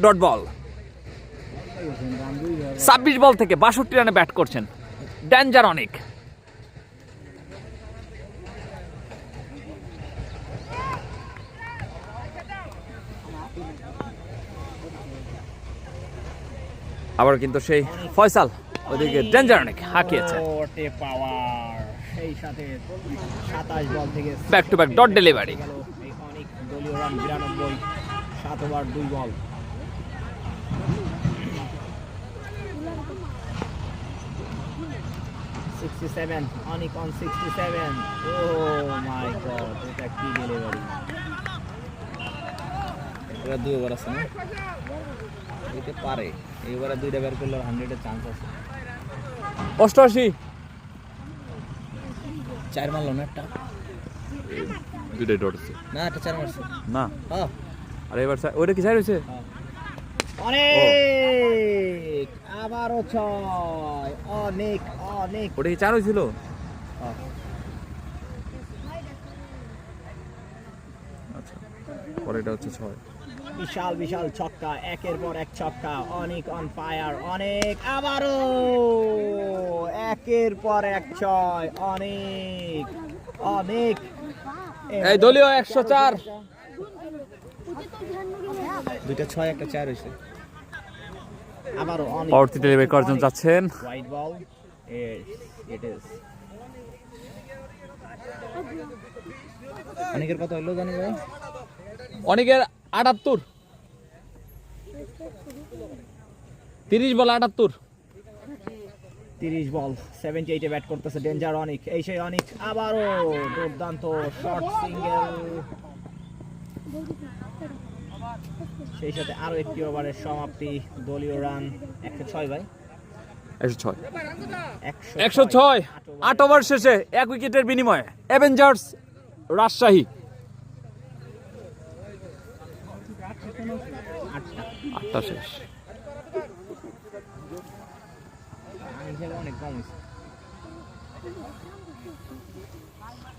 Dot ball. 26 বল থেকে 62 রানে ব্যাট করছেন ডেঞ্জার অনিক। আবার কিন্তু সেই ফয়সাল ওদিকে ডেঞ্জার অনেক হাঁকিয়েছে। ওটে পাওয়ার, সেই সাথে 27 বল থেকে back to back dot delivery. অনেক দলীয় run 92, 7 over 2 ball. Anik on 67। Oh my god, এটা কি ডেলিভারি! এবার 2 ওভার আছে না, দিতে পারে। এবারে 2টা বের করলে 100 এর চান্স আছে। 88 4 মারলো না একটা? দুইটাই ডট আছে না, একটা 4 মারছে না। হ্যাঁ। আর এবার ওইটা কি চাই হয়েছে? অনেক, আবারও 6। অনেক অনেক। ওটা কি 4 হয়েছিল? আচ্ছা, পরেটা হচ্ছে 6। বিশাল বিশাল ছক্কা, একের পর এক ছক্কা। অনেক অন ফায়ার, অনেক আবারও একের পর এক 6। অনেক অনেক। এই দলীয় 104। দুইটা 6, একটা 4 হয়েছে। আবারও অনেক। পরবর্তী ডেলিভারি করার জন্য যাচ্ছেন। White ball. It is. অনেকের কত হলো জানি ভাই? অনেকের 78, 30 বল 78। 30 বল 78 এ ব্যাট করতেছে ডেঞ্জার অনিক। এই সেই অনিক, আবারও দুর্দান্ত শর্ট সিঙ্গেল। সেই সাথে আরো একটি ওভারের সমাপ্তি। দলীয় রান 106 ভাই। 106, 106। 8 ওভার শেষে 1 উইকেটের বিনিময়ে অ্যাভেঞ্জার্স রাজশাহী। 8টা শেষ। অনেক কম হয়েছে।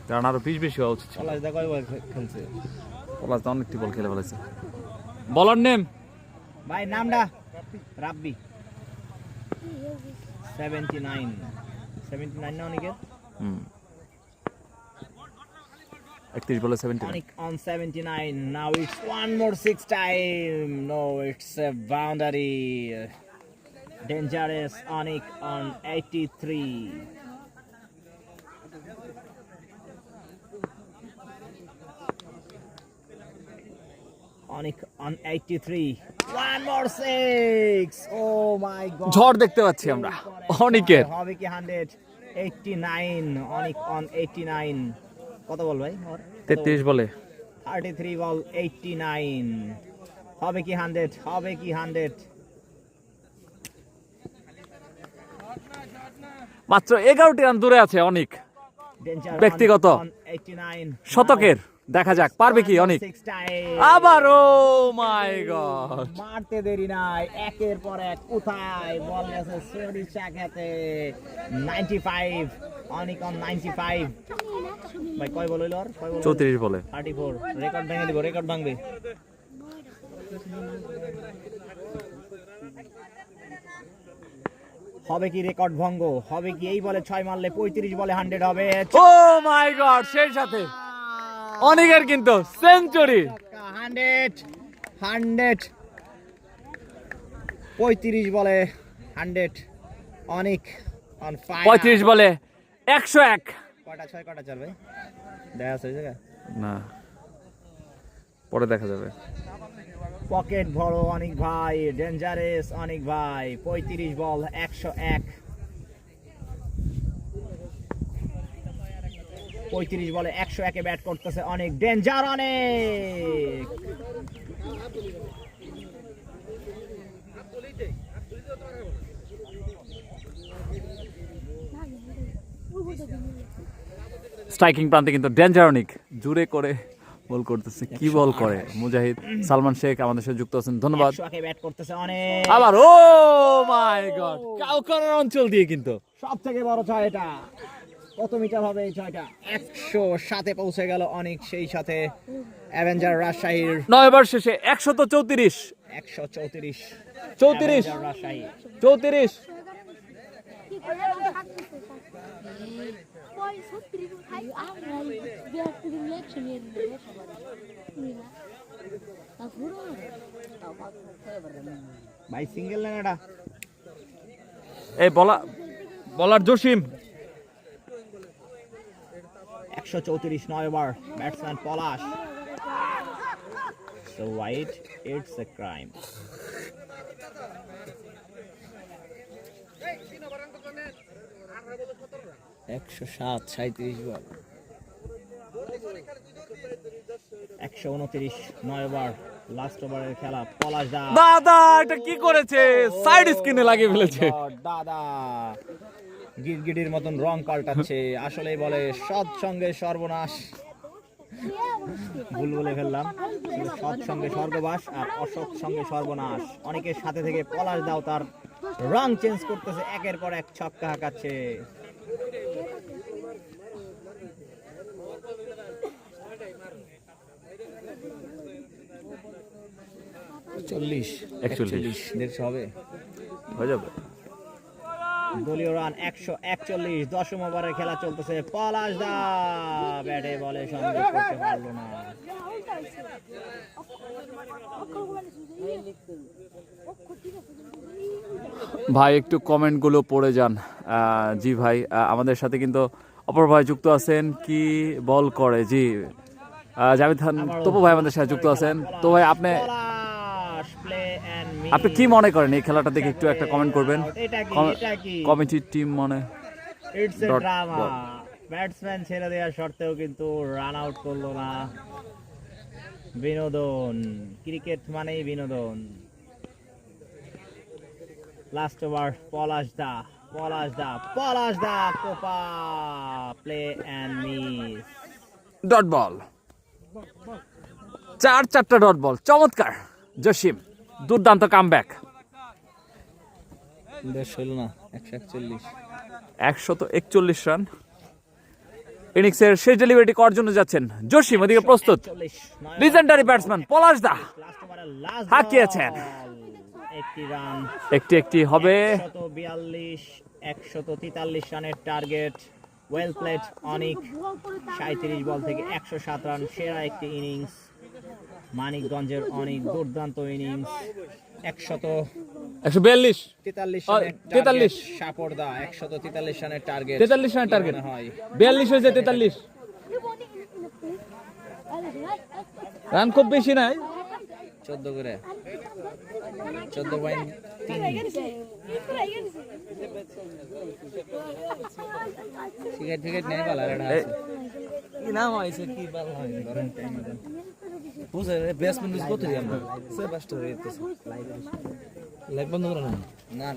কারণ আরো 20 বেশি হওয়া উচিত ছিল। পলাশ দা কয় বল খেলছে? পলাশ দা অনেকটি বল খেলে ফেলেছে। বলার নেম ভাই নামটা? রাব্বি। 79 না অনেকের? 31 বলে 79। Onic on 79. Now it's one more 6 time. No, it's a boundary. Dangerous Onic on 83. Onic on 83. One more 6. Oh my god. ঝড় দেখতে পাচ্ছি আমরা অনিকের। হবে কি 100? 89. Onic on 89. কত বল ভাই? 33 বলে 33 বল 89। হবে কি 100? হবে কি 100? মাত্র 11টি রান দূরে আছে অনিক ব্যক্তিগত শতকের। দেখা যাক পারবে কি অনিক। আবার ও মাই গড, মারতে দেরি নাই, একের পর এক কোথায় বল গেছে সরিষা খেতে। 95 অনিক অন 95। ভাই কয় বল হইল? আর কয় বল? 34 বলে 34। রেকর্ড ভেঙে দিব, রেকর্ড ভাঙবে। হবে কি রেকর্ড ভঙ্গ? হবে কি এই বলে 6 মারলে 35 বলে 100 হবে? ও মাই গড, সেই সাথে অনিকের কিন্তু সেঞ্চুরি। 100 35 বলে 100 অনিক অন ফায়ার। 35 বলে 101। কয়টা 6 কয়টা 4 ভাই? দেখা আছে জায়গা না, পরে দেখা যাবে। পকেট বড় অনিক ভাই, ডেঞ্জারাস অনিক ভাই। 35 বল 101। 35 বলে 101 এ ব্যাট করতেছে অনেক ডেঞ্জার অনেক। স্ট্রাইকিং প্রান্তে কিন্তু ডেঞ্জার অনিক জুড়ে করে বল করতেছে। কি বল করে মুজাহিদ। সালমান শেখ আমাদের সাথে যুক্ত আছেন, ধন্যবাদ। 101 এ ব্যাট করতেছে অনেক। আবার ও মাই গড, কাউকার অঞ্চল দিয়ে কিন্তু সবথেকে বড় 6 এটা। কত মিটার হবে এই 6টা? 107 এ পৌঁছে গেল অনেক। সেই সাথে অ্যাভেঞ্জার রাজশাহীর 9 ওভার শেষে 134। 134 34 রাজশাহী। 34 ভাই সিঙ্গেল না এটা? এই বলার Jasim. 134 9 over. Batsman Palash. So white, it's a crime. একশো সাত 37 বল 129 9 ওভার লাস্ট ওভারের খেলা পলাশ দা দাদা এটা কি করেছে সাইড স্ক্রিনে লাগিয়ে ফেলেছে দাদা গিরগিটির মতন রং পাল্টাচ্ছে আসলেই বলে সৎ সঙ্গে সর্বনাশ ভুল বলে ফেললাম সৎ সঙ্গে স্বর্গবাস আর অসৎ সঙ্গে সর্বনাশ অনেকের সাথে থেকে পলাশ দাও তার রং চেঞ্জ করতেছে একের পর এক ছক্কা হাঁকাচ্ছে 41 150 হবে হয়ে যাবে দলীয় রান 141 দশম ওভারের খেলা চলতেছে পলাশ দা ব্যাটে বলে সংযোগ করতে পারলো না ভাই একটু কমেন্টগুলো পড়ে যান জি ভাই আমাদের সাথে কিন্তু অপর ভাই যুক্ত আছেন কি বল করে জি জাভেদ খান তপু ভাই আমাদের সাথে যুক্ত আছেন তো ভাই আপনি আপনি কি মনে করেন এই খেলাটা দেখে একটু একটা কমেন্ট করবেন কমিটির টিম মনে ইটস এ ড্রামা ব্যাটসম্যান ছেড়ে দেওয়ার সত্ত্বেও কিন্তু রান আউট করলো না বিনোদন ক্রিকেট মানেই বিনোদন লাস্ট ওভার পলাশ দা কোপা play and miss dot ball চারটা ডট বল চমৎকার জসিম দুর্দান্ত কামব্যাক বেশ হলো না 141 141 রান ইনিংসের শেষ ডেলিভারিটি করার জন্য যাচ্ছেন জসিম ওদিকে প্রস্তুত লিজেন্ডারি ব্যাটসম্যান পলাশ দা হাঁকিয়েছেন একটি রান একটি হবে 143 রানের টার্গেট ওয়েল প্লেড অনিক 37 বল থেকে 107 রান সেরা একটি ইনিংস মানিকগঞ্জের অনেক দুর্দান্ত ইনিংস 142 43 সাপড়দা 143 রানের টার্গেট 43 রানের টার্গেট হয় 42 হয়েছে 43 রান খুব বেশি নাই 14 করে 14.3 সিগারেট নেই বালা রেডা কি নাম হইছে কি বালা হয় ধরেন টাইম দেন বুঝে ব্যাটসম্যান ইজ কত আমরা সে বাস্ট হইতেছে লাইক বন্ধ করো না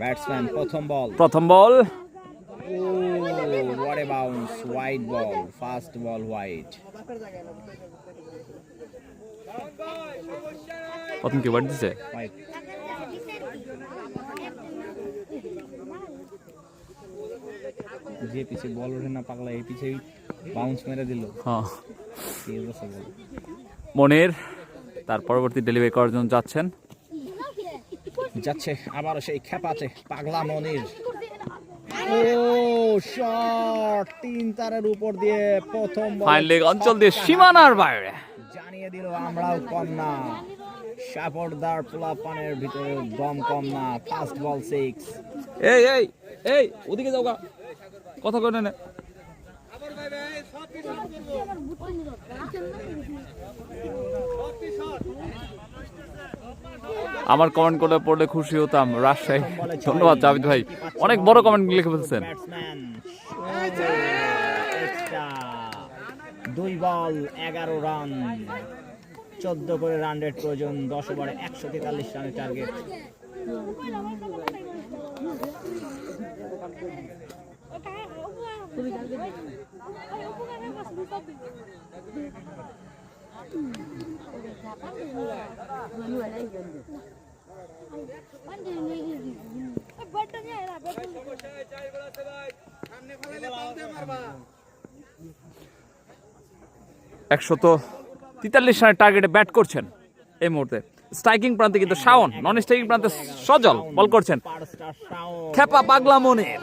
ব্যাটসম্যান প্রথম বল what a bounce, wide ball, fast ball wide. প্রথম কি ব্যাট দিছে Wide. যে পিছে বল ওঠে না পাগলা এই পিছে বাউন্স মেরে দিল। হ্যাঁ তেজ আছে বল। মনির তার পরবর্তী ডেলিভারি করার জন্য যাচ্ছেন যাচ্ছে আবার সেই খেপাতে পাগলা মনির। ও শট 3 তারের উপর দিয়ে প্রথম বল ফাইন লেগ অঞ্চল দিয়ে সীমানার বাইরে জানিয়ে দিল আমরাও কম না, সাপোর্টদার পোলাপানের ভিতরে দম কম না। ফার্স্ট বল 6। এই এই এই ওদিকে যাও গা কথা কই না আমার কমেন্ট করে পড়লে খুশি হতাম রাজশাহী ধন্যবাদ জাভিদ ভাই অনেক বড় কমেন্ট লিখে ফেলছেন ব্যাটসম্যান এক্সট্রা 2 বল 11 রান 14 করে রান রেট প্রয়োজন 10 ওভারে 143 রানের টার্গেট। একশত 43 রানের টার্গেটে ব্যাট করছেন এই মুহূর্তে। স্ট্রাইকিং প্রান্তে কিন্তু শাওন, নন স্ট্রাইকিং প্রান্তে সজল বল করছেন। খেপা পাগলা মনির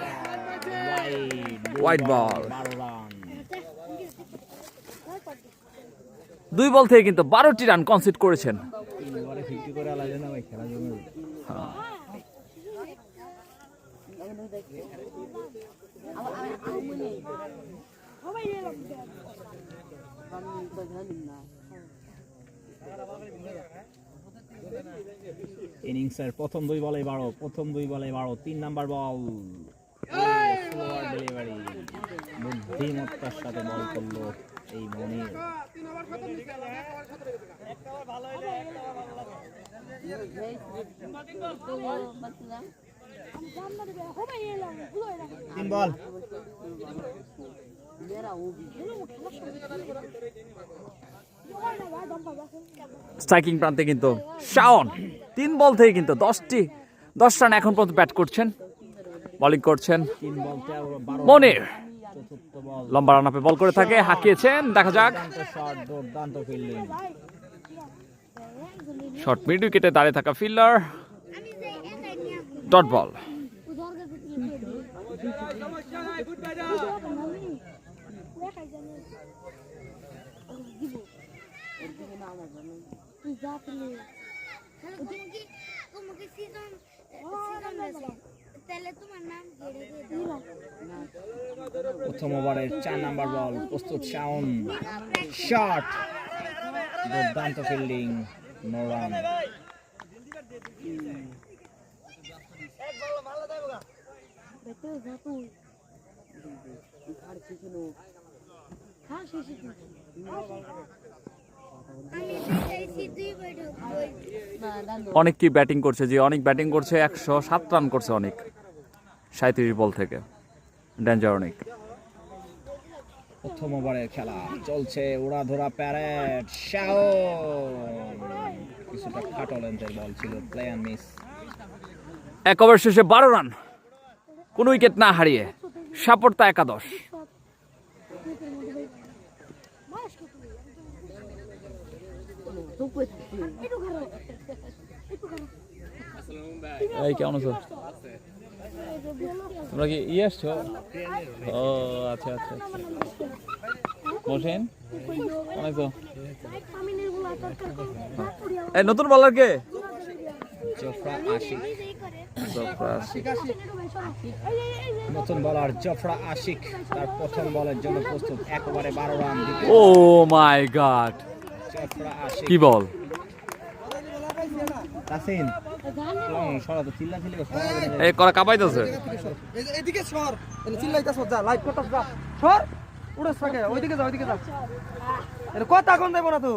হোয়াইট বল। 2 বল থেকে কিন্তু 12টি রান কনসিড করেছেন। ইনিংসের প্রথম 2 বলে 12, 3 নাম্বার বল স্লোয়ার ডেলিভারি বুদ্ধিমত্তার সাথে বল করলো এই মনির। তিন বল স্ট্রাইকিং প্রান্তে কিন্তু শাওন 3 বল থেকে কিন্তু 10 রান এখন পর্যন্ত ব্যাট করছেন, বোলিং করছেন 3 বল 12 মনির। চতুর্থ বল লম্বা রান আপে বল করে থাকে, হাঁকিয়েছেন, দেখা যাক। শট দুর্দান্ত ফিল্ডিং। শর্ট মিড উইকেটে দাঁড়িয়ে থাকা ফিল্ডার ডট বল। প্রথম ওভারের 4 নাম্বার বল প্রস্তুত শাওন, শট দুর্দান্ত ফিল্ডিং, নো রান। অনেক কি ব্যাটিং করছে, যে অনেক ব্যাটিং করছে, 107 রান করছে অনেক 37 বল থেকে। ডেঞ্জার অনেক। প্রথম ওভারের খেলা চলছে, উড়াধরা প্যারেড, শাওন কিছুটা খাটো লেন্থের বল ছিল, প্লে অ্যান্ড মিস। 1 ওভার শেষে 12 রান, কোন উইকেট না হারিয়ে সাপোর্টটা একাদশ। এই কেমন আছো? তোমরা কি আসছো? ও আচ্ছা আচ্ছা আচ্ছা। বসেন, কেমন আছো? এই নতুন বলার কে? জফরা আশিক। নতুন বলার জফরা আশিক তার প্রথম বলের জন্য প্রস্তুত। 1 ওভারে 12 run. O my god, Jofra Ashiq কি বল! তাসিন সরা তো চিল্লা চিল্লি এই করা কাঁপাইতেছে। এদিকে সর, তাহলে চিল্লাইতাছ, যা লাইভ করতাছ, যা সর, উড়াস থাকে, ওইদিকে যা, ওইদিকে যা। এটা কথা কোন দেব না তো।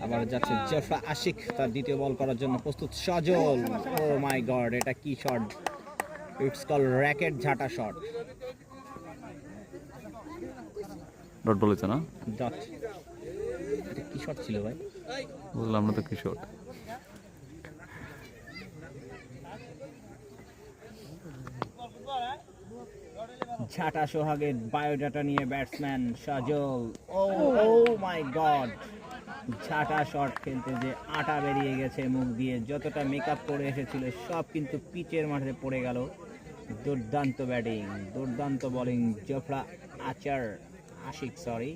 আবার যাচ্ছে জেফরা আশিক, তার দ্বিতীয় বল করার জন্য প্রস্তুত সজল। ও মাই গড, এটা কি শট! ইটস কল র্যাকেট ঝাঁটা শট। ডট বলেছে না, ডট। এটা কি শট ছিল ভাই? বুঝলাম না তো কি শট। ঝাঁটা সোহাগের বায়োডাটা নিয়ে batsman Sajal. O O my god, ঝাঁটা শট খেলতে যে আটা বেরিয়ে গেছে মুখ দিয়ে, যতটা মেকআপ করে এসেছিল সব কিন্তু পিচের মাঠে পড়ে গেল। দুর্দান্ত ব্যাটিং, দুর্দান্ত বোলিং জেফরা আশিক, সরি।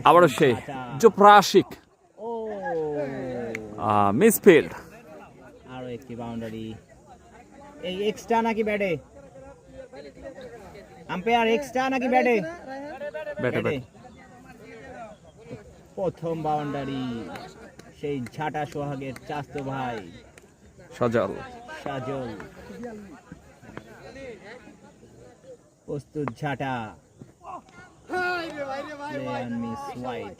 আবারও সেই জোফরা আশিক, ও মিসফিল্ড। আরো একটি বাউন্ডারি। এই এক্সট্রা নাকি ব্যাটে? আম্পায়ার এক্সট্রা নাকি ব্যাটে? ব্যাটে ব্যাটে। প্রথম বাউন্ডারি সেই ঝাঁটা সোহাগের চাস্তো ভাই সজল। সাজল। প্রস্তুত ঝাঁটা, মিস হোয়াইট।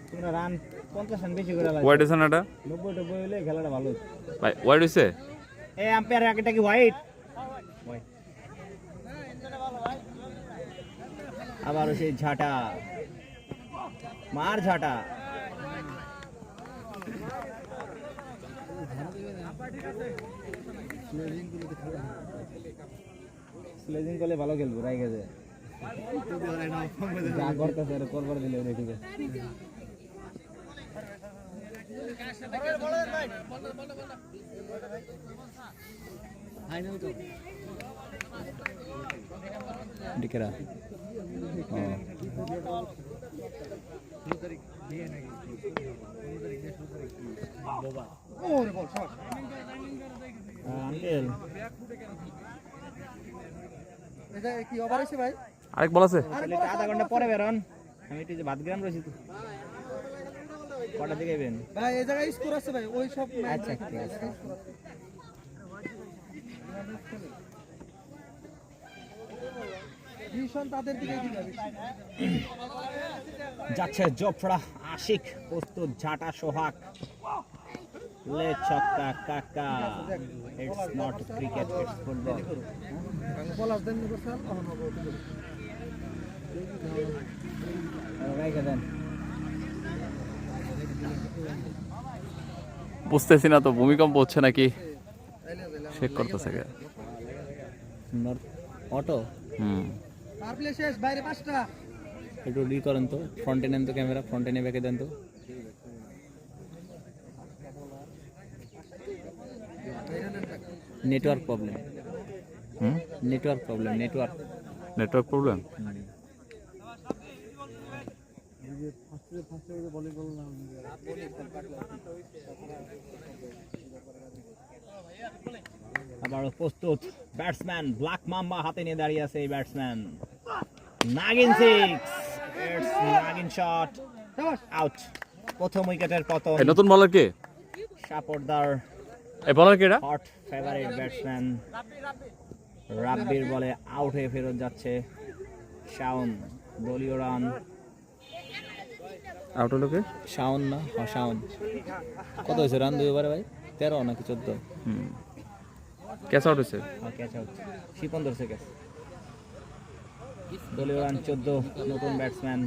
তোমরা রান 50 রান বেশি করে লাগবে। হোয়াইট আছে না এটা 90 হইলে খেলাটা ভালো। ভাই, হোয়াইট হইছে। এই আম্পায়ার এটা কি হোয়াইট? আবারও সেই ঝাঁটা, মার ঝাঁটা। স্লেজিং করলে ভালো খেলবো, রাই গেছে যা করতেছে আর করবার দিলে ওটা ঠিক আছে। ডিকেরা আঙ্কেল এটা কি ওভার হইছে ভাই? আরেক বল আছে। আধা ঘন্টা পরে বেরোন, আমি একটু ভাতগ্রাম রয়েছি তো। কটা দিকে বেন ভাই এই জায়গায় স্কোর আছে ভাই, ওই সব আচ্ছা ঠিক আছে। ভিশন তাদের দিকে দিবে। যাচ্ছে জফরা আশিক, প্রস্তুত ঝাঁটা সোহাগ। লে ছক্কা কাকা। It's not cricket, it's football. বলার দেন বসাল তখন হবে ওটা। রাইখে দেন। বুঝতেছি না তো ভূমিকম্প হচ্ছে নাকি চেক করতেছে কে। অটো আর প্লে শেষ, বাইরে 5টা। একটু রি করেন তো, ফ্রন্টে নেন তো ক্যামেরা, ফ্রন্টে নিয়ে ব্যাকে দেন তো। Network problem, network problem, network problem. আবারও প্রস্তুত ব্যাটসম্যান ব্ল্যাক মাম্বা, হাতে নিয়ে দাঁড়িয়ে আছে এই ব্যাটসম্যান। নাগিন 6, ইটস নাগিন শট, আউট। প্রথম উইকেটের পতন। এই নতুন বলার কে? সাপোর্টদার এই বলার কেডা? হট ফেভারিট ব্যাটসম্যান রাব্বির বলে আউট হয়ে ফেরত যাচ্ছে শাওন। দলীয় রান। আউট হলো কে? শাওন না, শাওন। কত হয়েছে রান 2 ওভারে ভাই? 13 নাকি 14? ক্যাচ আউট হয়েছে। ক্যাচ আউট, শিপন ধরছে ক্যাচ। দলীয় রান 14, নতুন ব্যাটসম্যান।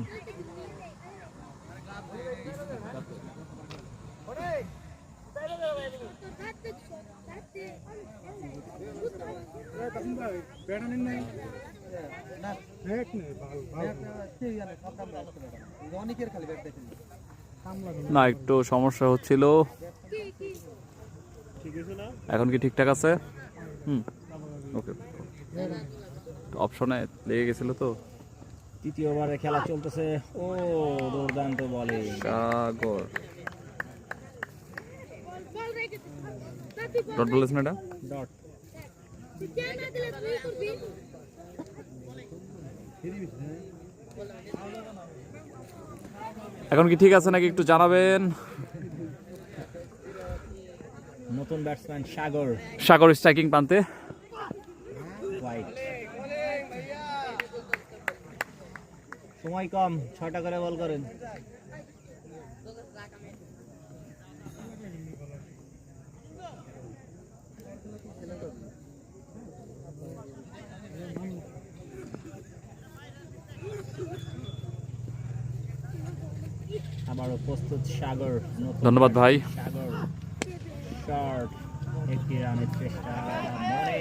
না, একটু সমস্যা হচ্ছিল। এখন কি ঠিকঠাক আছে? ওকে, অপশনে লেগে গেছিল তো। তৃতীয় ওভারে খেলা চলতেছে। ও দুর্দান্ত বলে সাগর। ডট বলেছেন এটা? ডট। এখন কি ঠিক আছে নাকি একটু জানাবেন। নতুন ব্যাটসম্যান সাগর সাগর স্ট্রাইকিং প্রান্তে। হোয়াইট, সময় কম, 6টা করে বল করেন। আবারও প্রস্তুত সাগর। ধন্যবাদ ভাই। সাগর শর্ট, একটি রানের চেষ্টা। মানে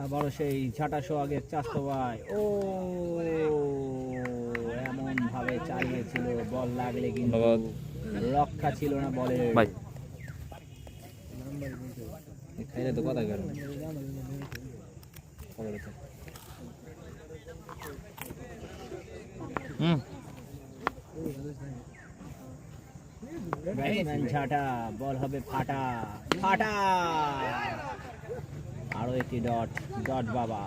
আবারও সেই ঝাঁটা সোহাগের চাস্তো ভাই। ও এমন ভাবে চালিয়েছিল, বল লাগলে কিন্তু রক্ষা ছিল না বলের। ভাই খাইলে তো কথা গেল। ব্যাটসম্যান ঝাঁটা, বল হবে ফাটা ফাটা। আরো একটি ডট, ডট বাবা।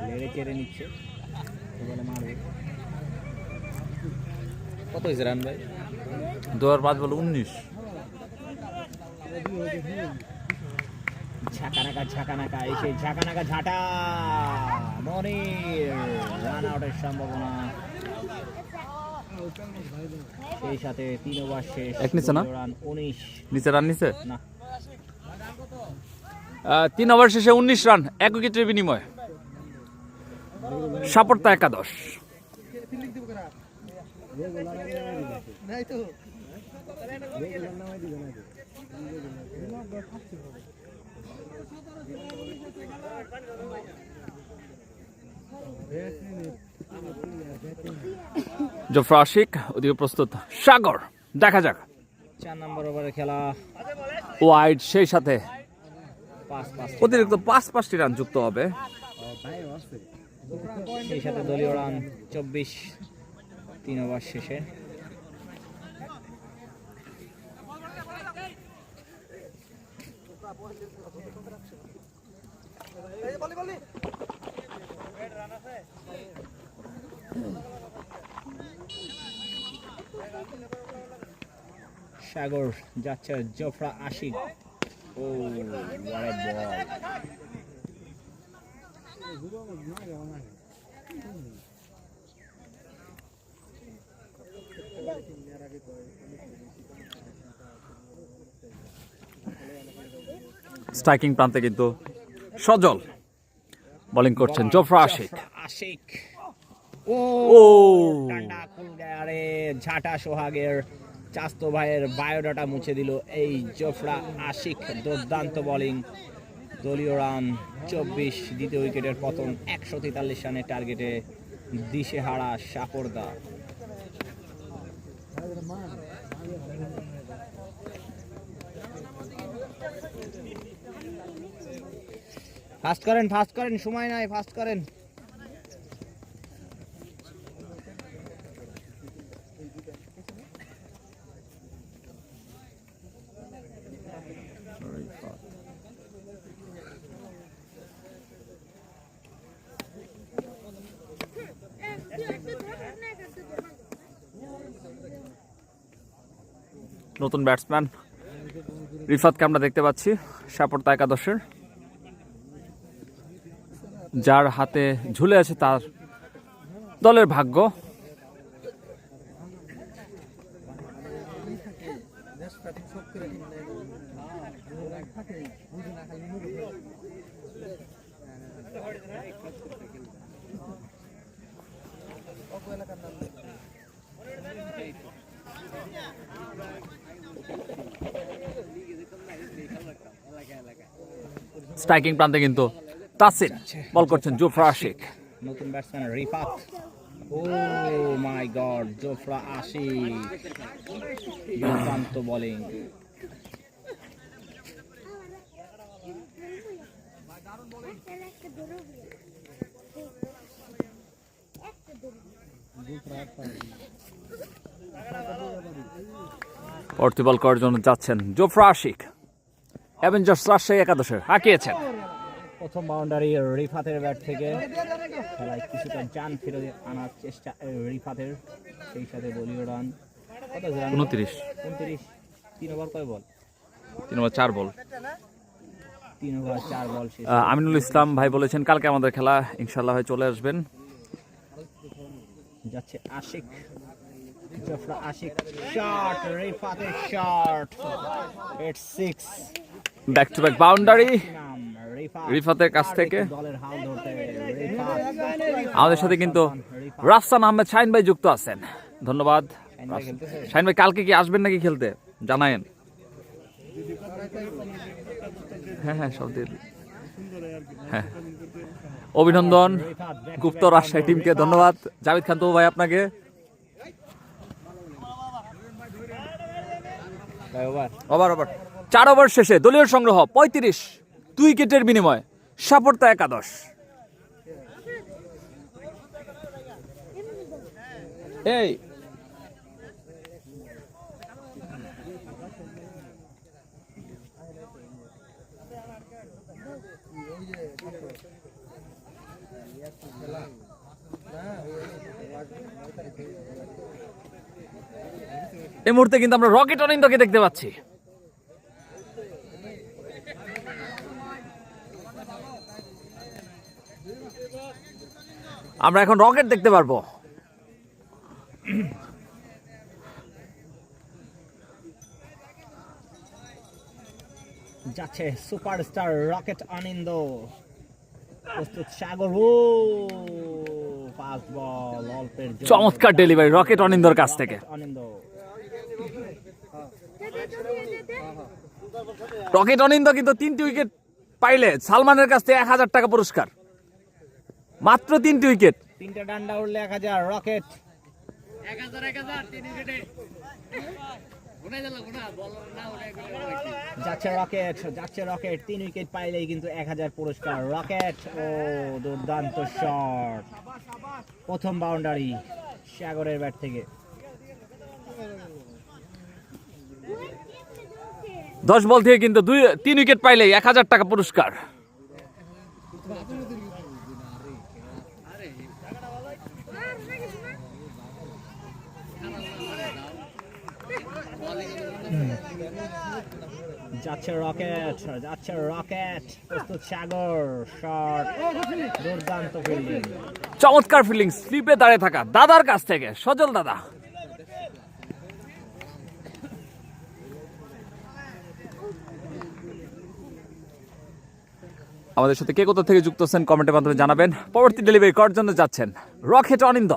লেড়ে চেড়ে নিচ্ছে, বলে মারবে। কত হয়েছে রান ভাই? 2005 বলে 19। ঝাঁকানাকা ঝাঁকানাকা, এসে ঝাঁকানাকা ঝাঁটা। মনির রান আউটের সম্ভাবনা। সেই সাথে 3 ওভার শেষ। এক নিচে না? রান 19। নিচে রান নিচে না, 3 ওভার শেষে 19 রান 1 উইকেটের বিনিময়ে। সাপোর্টটা একাদশ। জফর আশিক, ওদিকে প্রস্তুত সাগর। দেখা যাক। 4 নম্বর ওভারে খেলা। ওয়াইড, সেই সাথে 5 অতিরিক্ত 5টি রান যুক্ত হবে। সেই সাথে দলীয় রান 24 3 ওভার শেষে। সাগর যাচ্ছে Jofra Ashik. Oh what a ball! Striking প্রান্তে কিন্তু সজল বোলিং করছেন জফর আশিক। আশিক, ও ও ডান্ডা খুল গয়া রে। ঝাঁটা সোহাগের চাস্তো ভাইয়ের বায়োডাটা মুছে দিল এই জফরা আশিক। দুর্দান্ত বোলিং। দলীয় রান 24, দ্বিতীয় উইকেটের পতন। 143 রানের টার্গেটে দিশেহারা সাপড়দা। ফাস্ট করেন, ফাস্ট করেন, সময় নাই, ফাস্ট করেন। নতুন ব্যাটসম্যান রিফাতকে আমরা দেখতে পাচ্ছি সাপোর্ট একাদশের, যার হাতে ঝুলে আছে তার দলের ভাগ্য। স্ট্রাইকিং প্রান্তে কিন্তু তাসির বল করছেন জফর আশিক। নতুন batsman Rifat. O my god, Jofra Ashiq দুর্দান্ত বোলিং। পরবর্তী বল করার জন্য যাচ্ছেন জোফরা আশিক, অ্যাভেঞ্জার্স রাজশাহী একাদশের হাঁকিয়েছেন। প্রথম বাউন্ডারি রিফাতের ব্যাট থেকে, খেলায় কিছুটা জান ফিরে আনার চেষ্টা রিফাতের, সেই সাথে দলীয় রান কত? 29। 29। 3 ওভার কয় বল? 3 ওভার 4 বল। 3 ওভার 4 বল শেষ। আমিনুল ইসলাম ভাই বলেছেন কালকে আমাদের খেলা, ইনশাল্লাহ ভাই চলে আসবেন। যাচ্ছে আশিক, জফরা আশিক, শট, রিফাতের shot, it's 6। Back to back boundary Rifat রিফাতের কাছ থেকে। দলের হাল ধরতে রিফাত। আমাদের সাথে কিন্তু রাফসান আহমেদ শাহিন ভাই যুক্ত আছেন, ধন্যবাদ। শাহিন ভাই কালকে কি আসবেন নাকি খেলতে জানায়েন? হ্যাঁ হ্যাঁ সব দিয়ে দিই। হ্যাঁ, অভিনন্দন গুপ্ত রাজশাহী টিমকে, ধন্যবাদ। জাভেদ খান তো ভাই আপনাকে। ওভার 4 ওভার শেষে দলীয় সংগ্রহ 35, 2 উইকেটের বিনিময়ে সাপোর্তা একাদশ। এই এই মুহূর্তে কিন্তু আমরা রকেট অনিন্দকে দেখতে পাচ্ছি। আমরা এখন রকেট দেখতে পারবো। যাচ্ছে সুপারস্টার রকেট অনিন্দ, প্রস্তুত সাগর। ও ফাস্ট বল, অল্পের জন্য চমৎকার ডেলিভারি রকেট অনিন্দর কাছ থেকে। অনিন্দ, রকেট অনিন্দ কিন্তু 3টি উইকেট পাইলে সালমানের কাছ থেকে 1000 টাকা পুরস্কার। মাত্র 3টি উইকেট। 3টা ডান্ডা উঠলে 1000। রকেট যাচ্ছে রকেট, যাচ্ছে রকেট, 3 উইকেট পাইলেই কিন্তু 1000 পুরস্কার। রকেট, ও দুর্দান্ত শট, প্রথম বাউন্ডারি সাগরের ব্যাট থেকে। 10 বল থেকে কিন্তু 3 উইকেট পাইলেই 1000 টাকা পুরস্কার। যাচ্ছে রকেট, যাচ্ছে রকেট, প্রস্তুত সাগর, শট, দুর্দান্ত ফিল্ডিং। চমৎকার ফিল্ডিং, স্লিপে দাঁড়িয়ে থাকা দাদার কাছ থেকে, সজল দাদা। আমাদের সাথে কে কোথা থেকে যুক্ত আছেন কমেন্টের মাধ্যমে জানাবেন। পরবর্তী ডেলিভারি করার জন্য যাচ্ছেন রকেট অনিন্দ।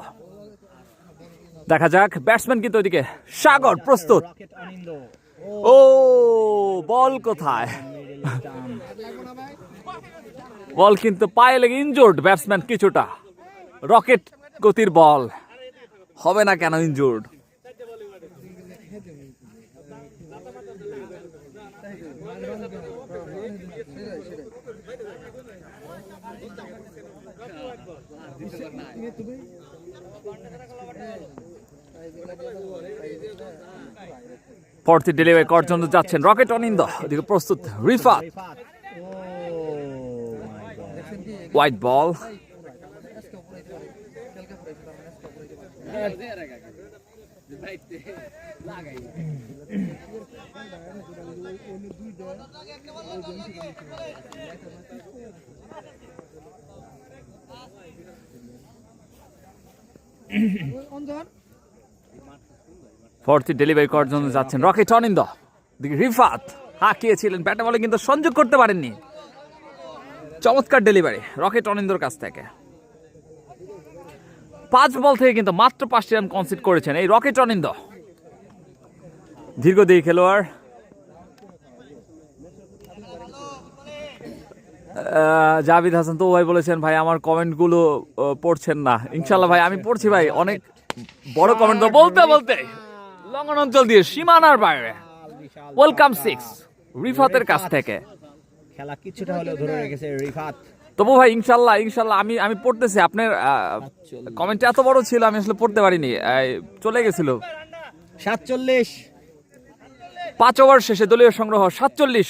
দেখা যাক, ব্যাটসম্যান কিন্তু ওইদিকে সাগর প্রস্তুত। রকেট অনিন্দ, ও বল কোথায়? বল কিন্তু পায়ে লেগে ইনজুর্ড ব্যাটসম্যান কিছুটা। রকেট গতির বল, হবে না কেন ইনজুর্ড? পরবর্তী ডেলিভারি করার জন্য যাচ্ছেন রকেট অনিন্দ, ওদিকে প্রস্তুত রিফাত। রিফাত, ও মাই গড, হোয়াইট বল। পরবর্তী ডেলিভারি করার জন্য যাচ্ছেন রকেট অনিন্দ, দিকে রিফাত হাঁকিয়েছিলেন ব্যাটে বলে কিন্তু সংযোগ করতে পারেননি। চমৎকার ডেলিভারি রকেট অনিন্দর কাছ থেকে। 5 বল থেকে কিন্তু মাত্র 5টি রান কনসিড করেছেন এই রকেট অনিন্দ, দীর্ঘদেহী খেলোয়াড়। জাভিদ হাসান তো ভাই বলেছেন ভাই আমার কমেন্টগুলো পড়ছেন না। ইনশাল্লাহ ভাই আমি পড়ছি ভাই, অনেক বড় কমেন্ট তো বলতে বলতে লঙ্ঘন অঞ্চল দিয়ে সীমানার বাইরে। ওয়েলকাম 6 রিফাতের কাছ থেকে। খেলা কিছুটা হলেও ধরে রেখেছে রিফাত। তবু ভাই ইনশাল্লাহ ইনশাল্লাহ আমি আমি পড়তেছি আপনার কমেন্ট এত বড় ছিল আমি আসলে পড়তে পারিনি চলে গেছিল 47 5 ওভার শেষে দলীয় সংগ্রহ 47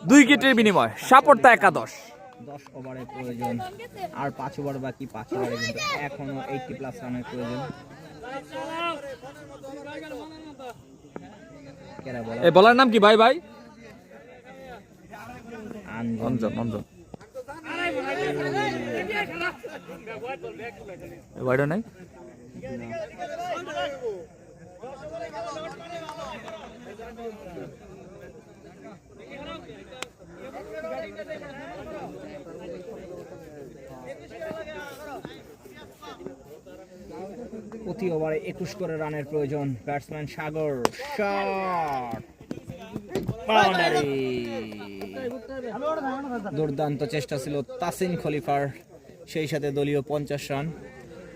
2 উইকেটের বিনিময় সাপোর্টটা একাদশ 10 ওভারের প্রয়োজন আর 5 ওভার বাকি 5 ওভারে কিন্তু এখনো 80 প্লাস রানের প্রয়োজন কেরা বলা এই বলার নাম কি ভাই ভাই আনজন অঞ্জন অঞ্জন বাইরে নাই প্রতি ওভারে 21 করে রানের প্রয়োজন ব্যাটসম্যান সাগর শট বাউন্ডারি দুর্দান্ত চেষ্টা ছিল তাসিন খলিফার সেই সাথে দলীয় 50 রান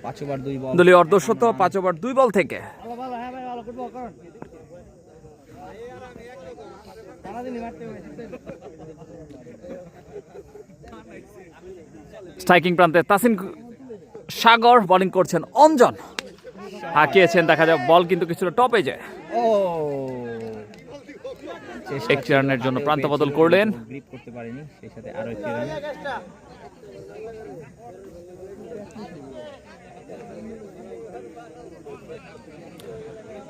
5 ওভার 2 বল দলীয় অর্ধশত 5 ওভার 2 বল থেকে স্ট্রাইকিং প্রান্তে তাসিন সাগর বোলিং করছেন অঞ্জন হাঁকিয়েছেন দেখা যায় বল কিন্তু কিছুটা টপে যায় ও একটি রানের জন্য প্রান্ত বদল করলেন গ্রিপ করতে পারেনি সেই সাথে আরো একটি রান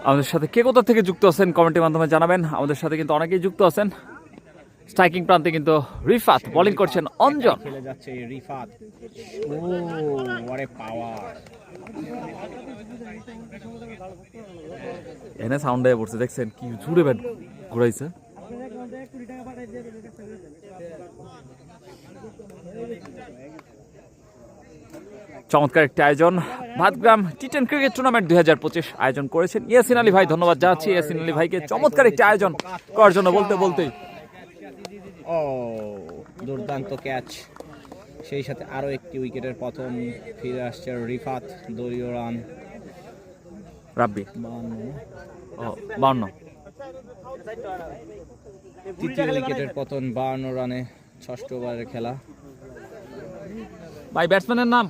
আমাদের সাথে কে কোথা থেকে যুক্ত আছেন কমেন্টের মাধ্যমে জানাবেন আমাদের সাথে কিন্তু অনেকেই যুক্ত আছেন স্ট্রাইকিং প্রান্তে কিন্তু রিফাত বোলিং করছেন অঞ্জন খেলে যাচ্ছে রিফাত ও what a পাওয়ার এনে সাউন্ড দিয়ে পড়ছে দেখছেন কি জুড়ে ব্যাট ঘুরাইছে চমৎকার একটি আয়োজন ভাতগ্রাম টি10 ক্রিকেট টুর্নামেন্ট 2025 আয়োজন করেছেন ইয়াসিন আলী ভাই ধন্যবাদ জানাচ্ছি ইয়াসিন আলী ভাইকে চমৎকার একটি আয়োজন করার জন্য বলতেই ও দুর্দান্ত ক্যাচ সেই সাথে আরো একটি উইকেটের পতন ফিরে আসছে রিফাত দলীয় রান রাব্বি 52 তৃতীয় উইকেটের পতন 52 রানে 6ষ্ঠ ওভারের খেলা ভাই ব্যাটসম্যানের নাম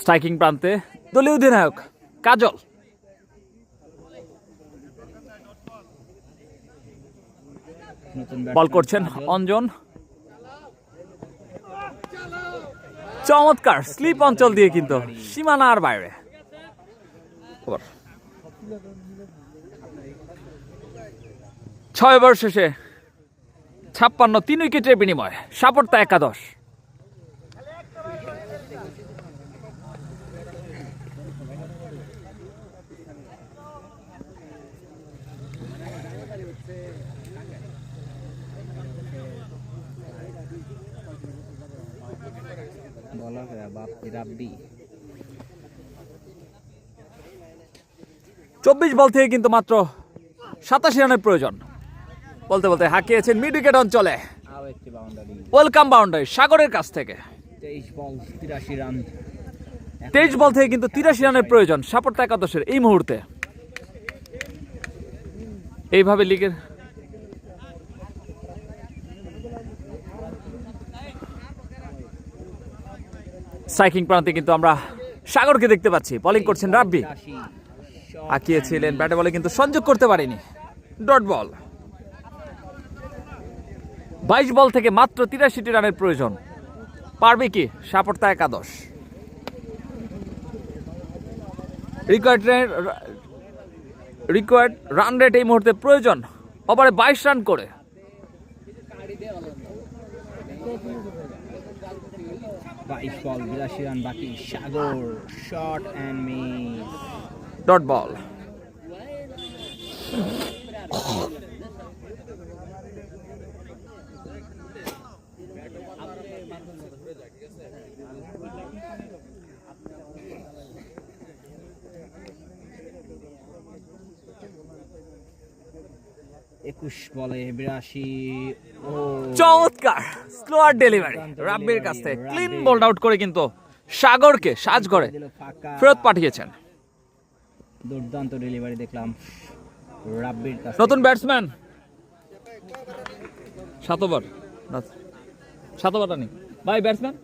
স্ট্রাইকিং প্রান্তে দলীয় অধিনায়ক কাজল বল করছেন অঞ্জন চমৎকার স্লিপ অঞ্চল দিয়ে কিন্তু সীমানার বাইরে 6 ওভার শেষে 56 3 উইকেটের বিনিময় সাপোর্টটা একাদশ রাব্বি 24 বল থেকে কিন্তু মাত্র 87 রানের প্রয়োজন বলতে হাঁকিয়েছেন মিড উইকেট অঞ্চলে আরো একটি বাউন্ডারি ওয়েলকাম বাউন্ডারি সাগরের কাছ থেকে 23 বল 83 রান 23 বল থেকে কিন্তু 83 রানের প্রয়োজন সাপোর্ট একাদশের এই মুহূর্তে এইভাবে লিগের স্ট্রাইকিং প্রান্তে কিন্তু আমরা সাগরকে দেখতে পাচ্ছি বোলিং করছেন রাব্বি হাঁকিয়েছিলেন ব্যাটে বলে কিন্তু সংযোগ করতে পারেনি ডট বল 22 বল থেকে মাত্র 83টি রানের প্রয়োজন পারবে কি সাপোর্টটা একাদশ রিকোয়ার্ড রান রেট এই মুহূর্তে প্রয়োজন ওভারে 22 রান করে 22 বল 82 রান বাকি Sagar shot and miss dot ball 21 বলে 82। ও চমৎকার স্লোয়ার ডেলিভারি রাব্বির কাছ থেকে ক্লিন বোল্ড আউট করে কিন্তু সাগরকে সাজ করে দিল ফাঁকা। ফেরত পাঠিয়েছেন। দুর্দান্ত ডেলিভারি দেখলাম রাব্বির কাছে। নতুন ব্যাটসম্যান সাতবার নেই ভাই ব্যাটসম্যান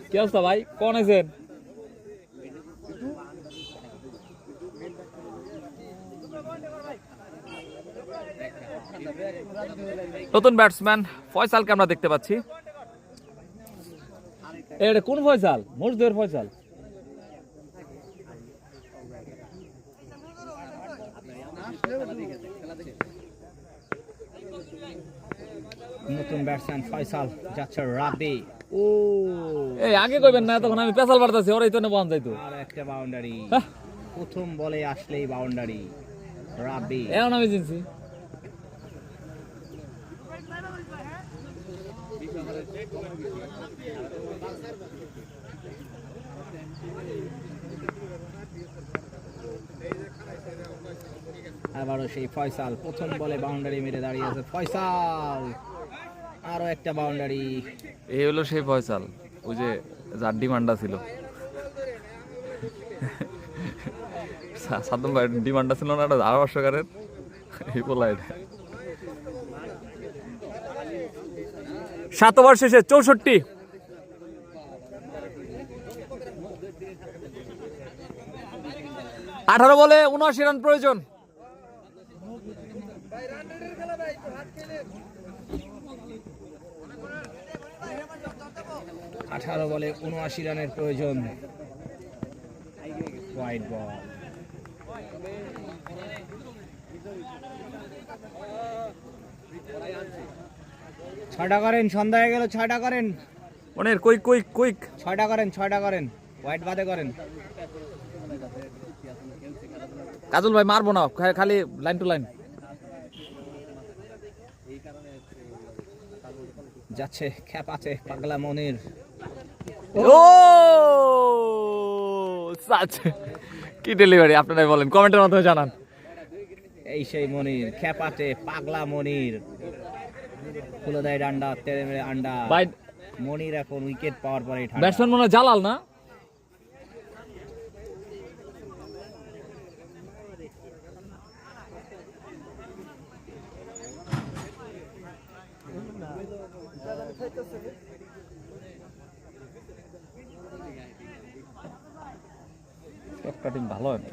কি অবস্থা ভাই কোন আছেন? নতুন ব্যাটসম্যান ফয়সালকে আমরা দেখতে পাচ্ছি। এটা কোন ফয়সাল? মুর্জদের ফয়সাল। নতুন ব্যাটসম্যান ফয়সাল যাচ্ছে রাব্বি। ও এই আগে কইবেন না তখন আমি পেছাল পারতাছি ওরাই তো নেবো যাইতো। আর একটা বাউন্ডারি হ্যাঁ। প্রথম বলে আসলেই বাউন্ডারি রাব্বি। এখন আমি জিনছি। আবারও সেই ফয়সাল প্রথম বলে বাউন্ডারি মেরে দাঁড়িয়ে আছে ফয়সাল। আরো একটা বাউন্ডারি। এই হলো সেই ফয়সাল ওই যে যার ডিমান্ডটা ছিল। সাদ্দাম ভাই ডিমান্ডটা ছিল না একটা 10 বর্ষকারের এই বলা এটা 7 ওভার শেষে 64। 18 বলে 79 রান প্রয়োজন। আঠারো বলে 79 রানের প্রয়োজন। White ball. ছয়টা করেন, সন্ধ্যা হয়ে গেল, 6টা করেন। মনের কুইক কুইক কুইক 6টা করেন, 6টা করেন, হোয়াইট বাদে করেন। কাজল ভাই মারবো না খালি লাইন টু লাইন। যাচ্ছে খেপাচ্ছে পাগলা মনির। ও সাচ কি ডেলিভারি আপনারাই বলেন কমেন্টের মাধ্যমে জানান। এই সেই মনির খেপাচ্ছে পাগলা মনির। খুলে দেয় ডান্ডা, তেড়ে মেরে আন্ডা। ভাই মনির এখন উইকেট পাওয়ার পরে ব্যাটসম্যান মনে হয় জালাল না? ব্যাটিং ভালো হয় না,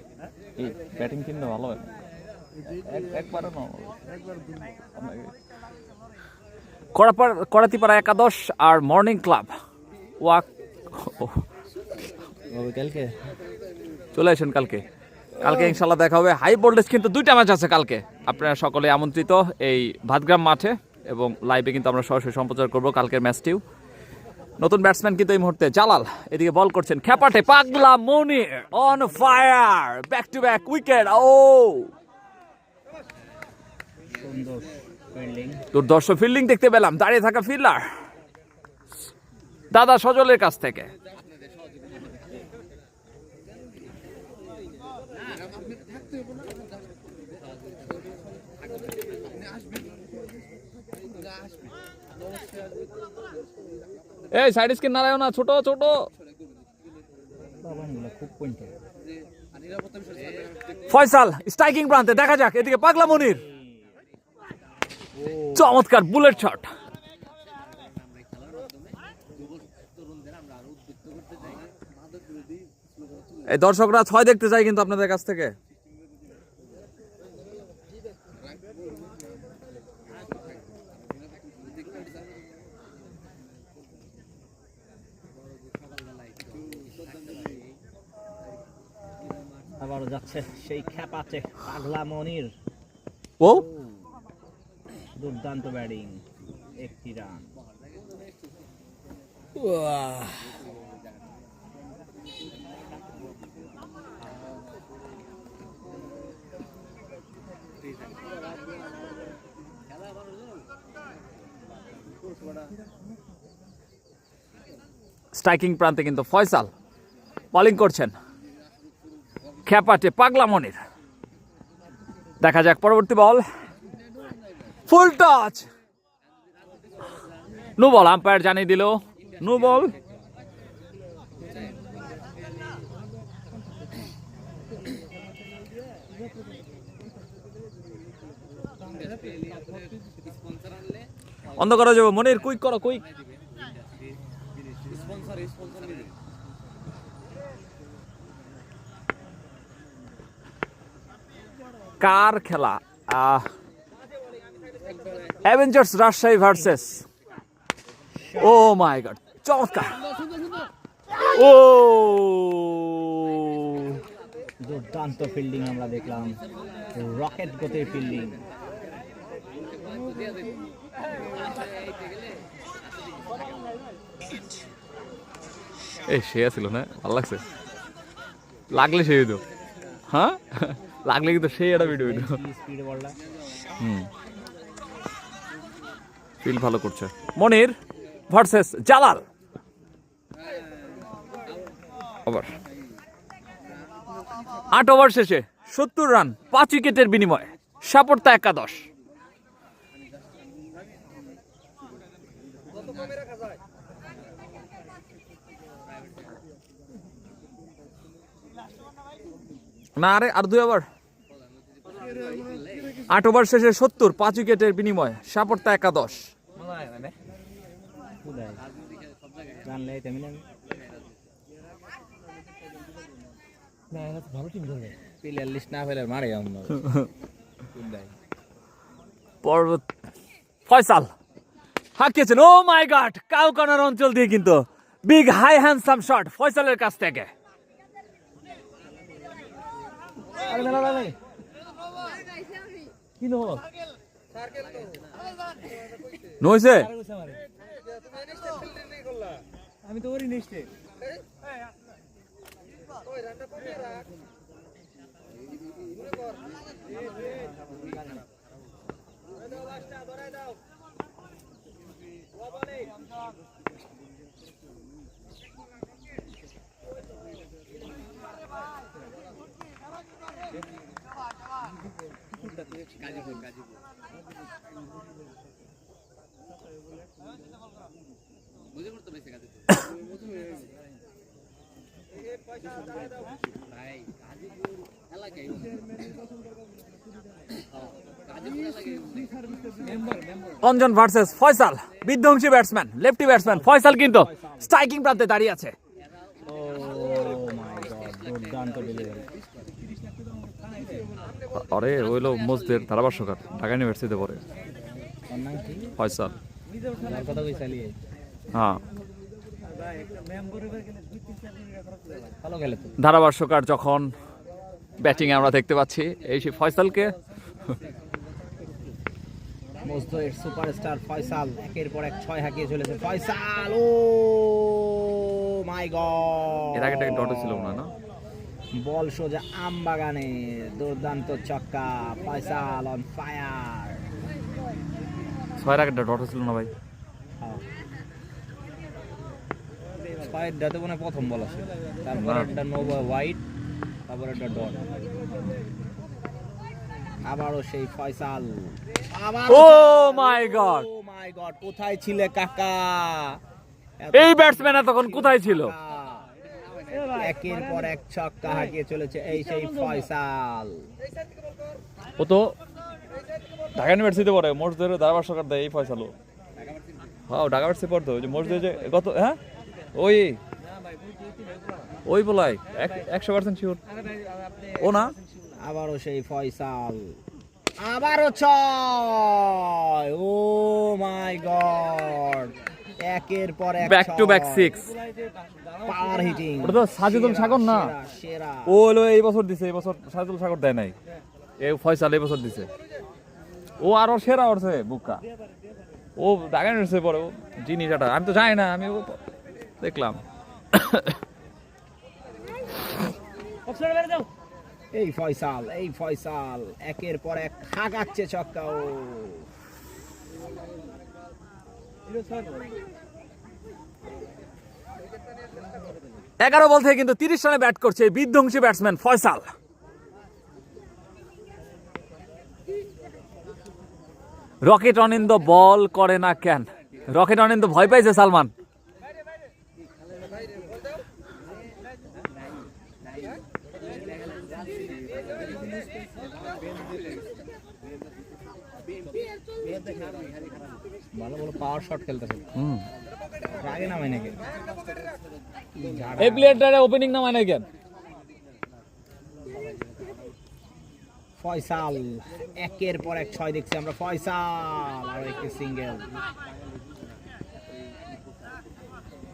এই ব্যাটিং কিন্তু ভালো হয় না একবারে না। করাতিপাড়া একাদশ আর মর্নিং ক্লাব ওয়াক কালকে চলে আসেন কালকে ইনশাল্লাহ দেখা হবে। হাই ভোল্টেজ কিন্তু 2টা ম্যাচ আছে কালকে, আপনারা সকলে আমন্ত্রিত এই ভাতগ্রাম মাঠে, এবং লাইভে কিন্তু আমরা সরাসরি সম্প্রচার করব কালকের ম্যাচটিও। নতুন ব্যাটসম্যান কিন্তু এই মুহূর্তে জালাল, এদিকে বল করছেন খেপাটে পাগলা Monir on fire, back to back wicket. ও সুন্দর ফিল্ডিং, দুর্ধর্ষ ফিল্ডিং দেখতে পেলাম দাঁড়িয়ে থাকা ফিল্ডার দাদা সজলের কাছ থেকে। এই সাইড স্ক্রিন নারায়ণ না, ছোট ছোট খুব পয়েন্ট। ফয়সাল স্ট্রাইকিং প্রান্তে, দেখা যাক এদিকে পাগলা মনির, চমৎকার বুলেট শট। এই দর্শকরা 6 দেখতে চাই কিন্তু আপনাদের কাছ থেকে। আবারও যাচ্ছে সেই খেপাচ্ছে পাগলা মনির। ও দুর্দান্ত ব্যাটিং, 1টি রান। স্ট্রাইকিং প্রান্তে কিন্তু ফয়সাল বোলিং করছেন খেপাটে পাগলা মনির। দেখা যাক পরবর্তী ball, full toss, no ball, umpire জানিয়ে দিল নো বল। অন্ধ করা যাবে, মনির কুইক করো, কুইক। কার খেলা? Avengers Rajshahi versus, O my god, চমৎকার। ও দুর্দান্ত ফিল্ডিং আমরা দেখলাম, রকেট গতির ফিল্ডিং। এই সে ছিল না, ভালো লাগছে, লাগলে সেই তো, হ্যাঁ লাগলে কিন্তু সেই একটা ভিডিও স্পিডে বলটা ফিল ভালো করছে। মনির ভার্সেস জালাল, ওভার 8 ওভার শেষে 70 রান 5 উইকেটের বিনিময়ে, সাপোর্টটা একাদশ। না আরে আর 2 ওভার, 8 ওভার শেষে 70 5 উইকেটের বিনিময়ে, সাপোর্টটা একাদশ। ভালো টিম ধরবে, প্লেয়ার লিস্ট না ফেলে মারে আমরা। পর্বত ফয়সাল হাঁকিয়েছেন, ও মাই গড, কাউ কর্নার অঞ্চল দিয়ে কিন্তু বিগ হাই হ্যান্ডসাম শট ফয়সালের কাছ থেকে। নইছে আমি তো ওরই নেক্সটে অঞ্জন ভার্সেস ফয়সাল, বিধ্বংসী ব্যাটসম্যান, লেফটি ব্যাটসম্যান ফয়সাল কিন্তু স্ট্রাইকিং প্রান্তে দাঁড়িয়ে আছে। আরে ওইলো মোজদের ধারাভাষ্যকার, ঢাকা ইউনিভার্সিটিতে পড়ে ফয়সাল। হ্যাঁ ধারাভাষ্যকার যখন ব্যাটিং আমরা দেখতে পাচ্ছি, এই সেই ফয়সালকে, সুপারস্টার ফয়সাল একের পর এক 6 হাঁকিয়ে চলেছে ফয়সাল। ও মাই গড, এর আগে ডট ছিল না, বল সোজা আম বাগানে, দুর্দান্ত ছক্কা, ফয়সাল অন ফায়ার। 6 আগে ডট ছিল না ভাই, 6টাতে মনে প্রথম বল আছে, তারপর একটা নো হোয়াইট, তারপর একটা ডট, আবারও সেই ফয়সাল। ও my god, O my god, কোথায় ছিলে কাকা? এই ব্যাটসম্যান তখন কোথায় ছিল? একের পর এক ছক্কা হাঁকিয়ে চলেছে এই সেই ফয়সাল। ও তো ঢাকা ইউনিভার্সিটিতে পড়ে, মোর্শেদের ধারাভাষ্যকার দেয় এই ফয়সালও। হ্যাঁ ঢাকা ইউনিভার্সিটি পড়তো, ওই যে মোর্শেদের যে গত, হ্যাঁ ওই বলাই 100% শিওর ও না। আবারও সেই ফয়সাল, আবারও 6। ও মাই গড, একের পর এক back to back 6 power heating. ওটা তো সাজিদুল সাগর না, সেরা। ও হলো এই বছর দিছে, এই বছর সাজিদুল সাগর দেয় নাই, এই ফয়সাল এই বছর দিছে। ও আরো সেরা করছে বুকা, ও ঢাকা ইউনিভার্সিটি পড়ে, জিনিস এটা আমি তো জানি না, আমি দেখলাম। এই ফয়সাল একের পর এক হাঁকাচ্ছে ছক্কা। ও 11 বল থেকে কিন্তু 30 রানে ব্যাট করছে এই বিধ্বংসী ব্যাটসম্যান ফয়সাল। রকেট অনিন্দ বল করে না কেন? রকেট অনিন্দ ভয় পাইছে সালমান। ভালো ভালো পাওয়ার শট খেলতেছে, আগে নামাই নাকি এই প্লেয়ারটারে ওপেনিং নামায় না কেন? ফয়সাল একের পর এক 6 দেখছি আমরা। ফয়সাল আর একটি single.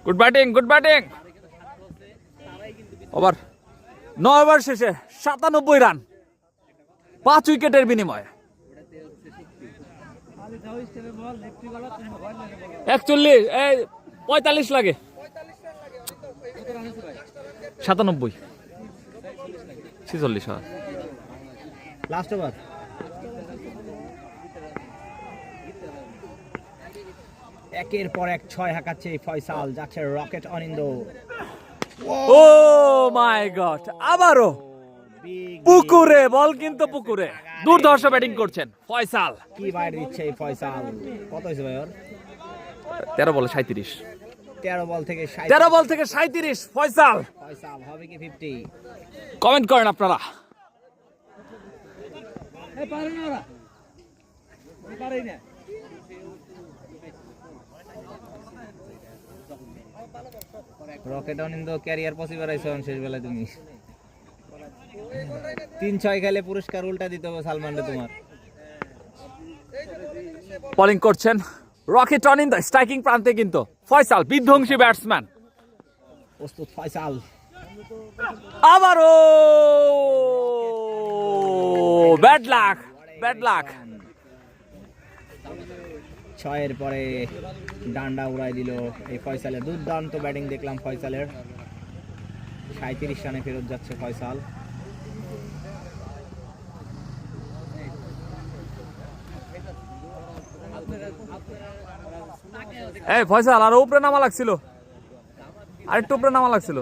Good batting, good batting. Over 9 over শেষে 97 রান, 5 উইকেটের বিনিময়ে। 41 45 লাগে, 97 46। Last over. একের পর এক 6 হাঁকাচ্ছে ফয়সাল, যাচ্ছে rocket Anindya. O my god, আবারও পুকুরে বল, কিন্তু পুকুরে দুর্ধর্ষ ব্যাটিং করছেন ফয়সাল। কি বাইরে দিচ্ছে এই ফয়সাল। কত হয়েছে ভাই ওর? 13 বলে 37। 13 বল থেকে 13 বল থেকে 37 ফয়সাল। ফয়সাল হবে কি 50? কমেন্ট করেন আপনারা। রকেট অনিন্দ ক্যারিয়ার পসিবল আইছো শেষ বেলায় তুমি। 3-6 খেলে পুরস্কার উল্টা দিতে হবে সালমানরে তোমার। বোলিং করছেন রকেট অনিন্দ, স্ট্রাইকিং প্রান্তে কিন্তু ফয়সাল বিধ্বংসী ব্যাটসম্যান। প্রস্তুত ফয়সাল। আবারও ব্যাড লাক, ব্যাড লাক। 6-এর পরে ডান্ডা উড়াই দিল এই ফয়সালের। দুর্দান্ত ব্যাটিং দেখলাম ফয়সালের। 37 রানে ফেরত যাচ্ছে ফয়সাল। এই ফয়সাল আর উপরে নামা লাগছিল, আরেকটু উপরে নামা লাগছিল।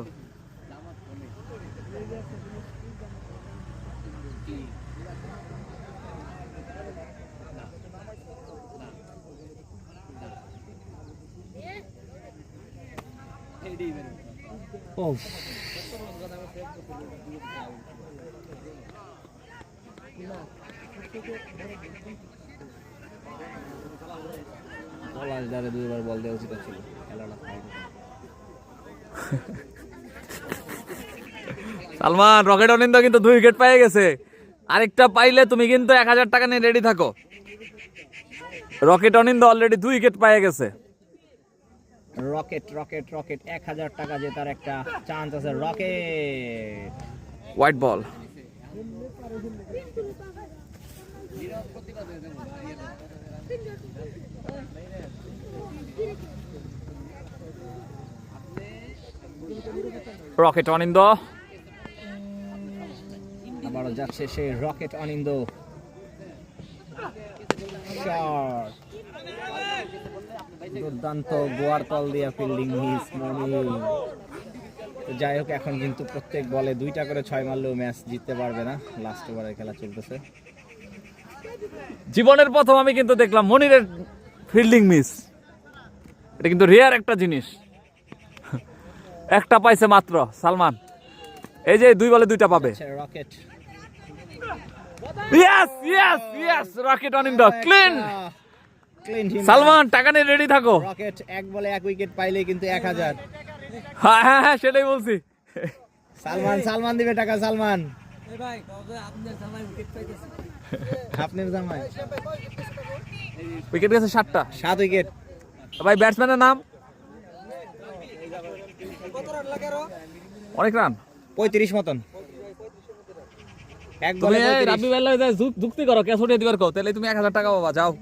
পলাশদারে 2বার বল দেওয়া উচিত ছিল, খেলাটা সালমান রকেট অনিন্দ কিন্তু 2 উইকেট পেয়ে গেছে। আরেকটা পাইলে তুমি কিন্তু 1000 টাকা নিয়ে রেডি থাকো। রকেট অনিন্দ অলরেডি 2 উইকেট পেয়ে গেছে। রকেট রকেট রকেট 1000 টাকা জেতার একটা চান্স আছে। Rocket white ball. রকেট অনিন্দ আবারও যাচ্ছে সে রকেট অনিন্দ। শট, দুর্দান্ত গোয়ার তল দিয়া ফিল্ডিং মিস মনি। যাই হোক, এখন কিন্তু প্রত্যেক বলে 2টা করে 6 মারলেও ম্যাচ জিততে পারবে না। লাস্ট ওভারের খেলা চলতেছে। জীবনের প্রথম আমি কিন্তু দেখলাম মনিরের ফিল্ডিং মিস। এটা কিন্তু রেয়ার একটা জিনিস। একটা পাইছে মাত্র সালমান। এই যে 2 বলে 2টা পাবে। Rocket, yes yes yes, rocket Anindo clean. Salman টাকা নিয়ে রেডি থাকো। রকেট 1 বলে 1 উইকেট পাইলে কিন্তু 1000। হ্যাঁ হ্যাঁ হ্যাঁ, সেটাই বলছি। সালমান সালমান দিবে টাকা। সালমান আপনার জামাই উইকেট গেছে 7টা, 7 উইকেট। ভাই ব্যাটসম্যানের নাম? অনেক রান, 35 মতন। 1 তুমি বলে রাব্বি বেলা যুক্তি করো, ক্যাশ উঠিয়ে দিবার কো, তাহলে তুমি 1000 টাকা পাবা। যাও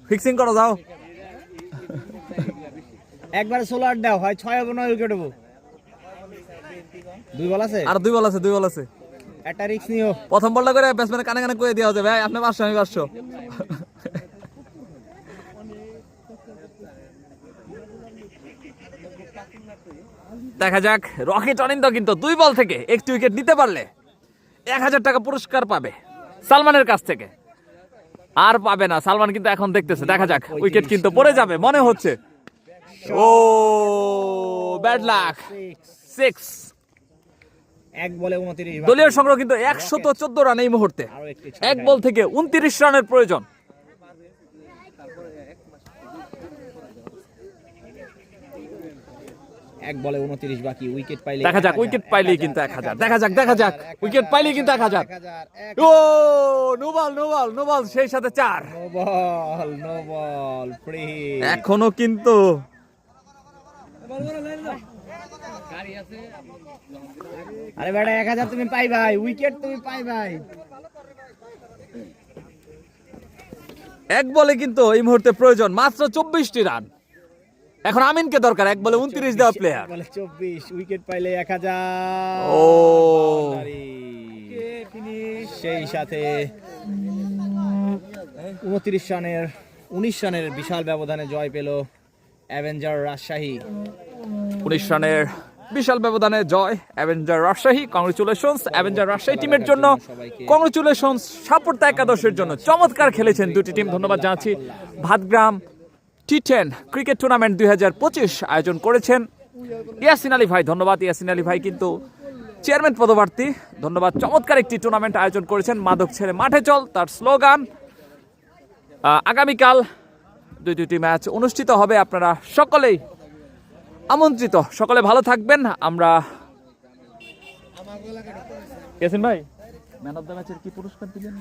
ফিক্সিং করো, যাও। একবার 16 দাও, হয় 6 হবে 9 উইকেট হবো। 2 বল আছে, আর 2 বল আছে, 2 বল আছে। একটা রিস্ক নিও। প্রথম বলটা করে ব্যাটসম্যানের কানে কানে কয়ে দেওয়া হচ্ছে, ভাই আপনি 500 আমি 500। দেখা যাক, রকেট অনিন্দ কিন্তু 2 বল থেকে 1 উইকেট নিতে পারলে 1000 টাকা পুরস্কার পাবে সালমানের কাছ থেকে। আর পাবে না। সালমান কিন্তু এখন দেখতেছে, দেখা যাক। উইকেট কিন্তু পড়ে যাবে মনে হচ্ছে। ও ব্যাড লাক, 6। এক বলে 29 দলীয় সংগ্রহ কিন্তু 114 রান এই মুহূর্তে। আরো একটি এক বল থেকে 29 রানের প্রয়োজন। এক বলে 29 বাকি, উইকেট পাইলে দেখা যাক, উইকেট পাইলেই কিন্তু 1000। দেখা যাক, দেখা যাক, উইকেট পাইলেই কিন্তু 1000। ও নোবাল সেই সাথে 4। No ball free. এখনো কিন্তু আরে বেটা 1000 তুমি পাই ভাই, উইকেট তুমি পাই ভাই। এক বলে কিন্তু এই মুহূর্তে প্রয়োজন মাত্র 24টি রান। এখন আমিনকে দরকার, এক বলে 29 দেওয়া প্লেয়ার। বলে 24, উইকেট পাইলে 1000। ও সেই সাথে 19 রানের বিশাল ব্যবধানে জয় পেল অ্যাভেঞ্জার রাজশাহী। 19 রানের বিশাল ব্যবধানে জয় Avenger Rajshahi. Congratulations Avenger Rajshahi টিমের জন্য, কংগ্রেচুলেশনস সাপোর্ট একাদশের জন্য। চমৎকার খেলেছেন দুটি টিম। ধন্যবাদ জানাচ্ছি। ভাতগ্রাম T10 ক্রিকেট টুর্নামেন্ট 2025 আয়োজন করেছেন ইয়াসিন আলী ভাই। ধন্যবাদ ইয়াসিন আলী ভাই, কিন্তু চেয়ারম্যান পদপ্রার্থী। ধন্যবাদ। চমৎকার একটি টুর্নামেন্ট আয়োজন করেছেন। মাদক ছেড়ে মাঠে চল তার স্লোগান। আগামীকাল দুটি ম্যাচ অনুষ্ঠিত হবে। আপনারা সকলেই আমন্ত্রিত। সকলে ভালো থাকবেন। আমরা ইয়াসিন ভাই, ম্যান অফ দ্য ম্যাচের কি পুরস্কার দিবেন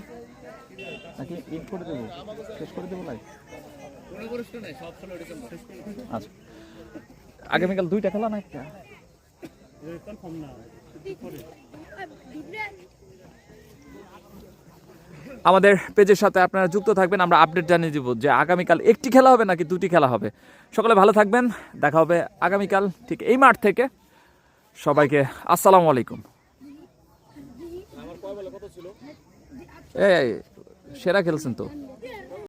নাকি ইন করে দেবো, শেষ করে দেবো লাইভ? আচ্ছা, আগামীকাল 2টা খেলা না একটা? আমাদের পেজের সাথে আপনারা যুক্ত থাকবেন। আমরা আপডেট জানিয়ে দিব যে আগামীকাল একটি খেলা হবে নাকি 2টি খেলা হবে। সকলে ভালো থাকবেন। দেখা হবে আগামীকাল ঠিক এই মাঠ থেকে। সবাইকে আসসালামু আলাইকুম। এই সেরা খেলছেন তো।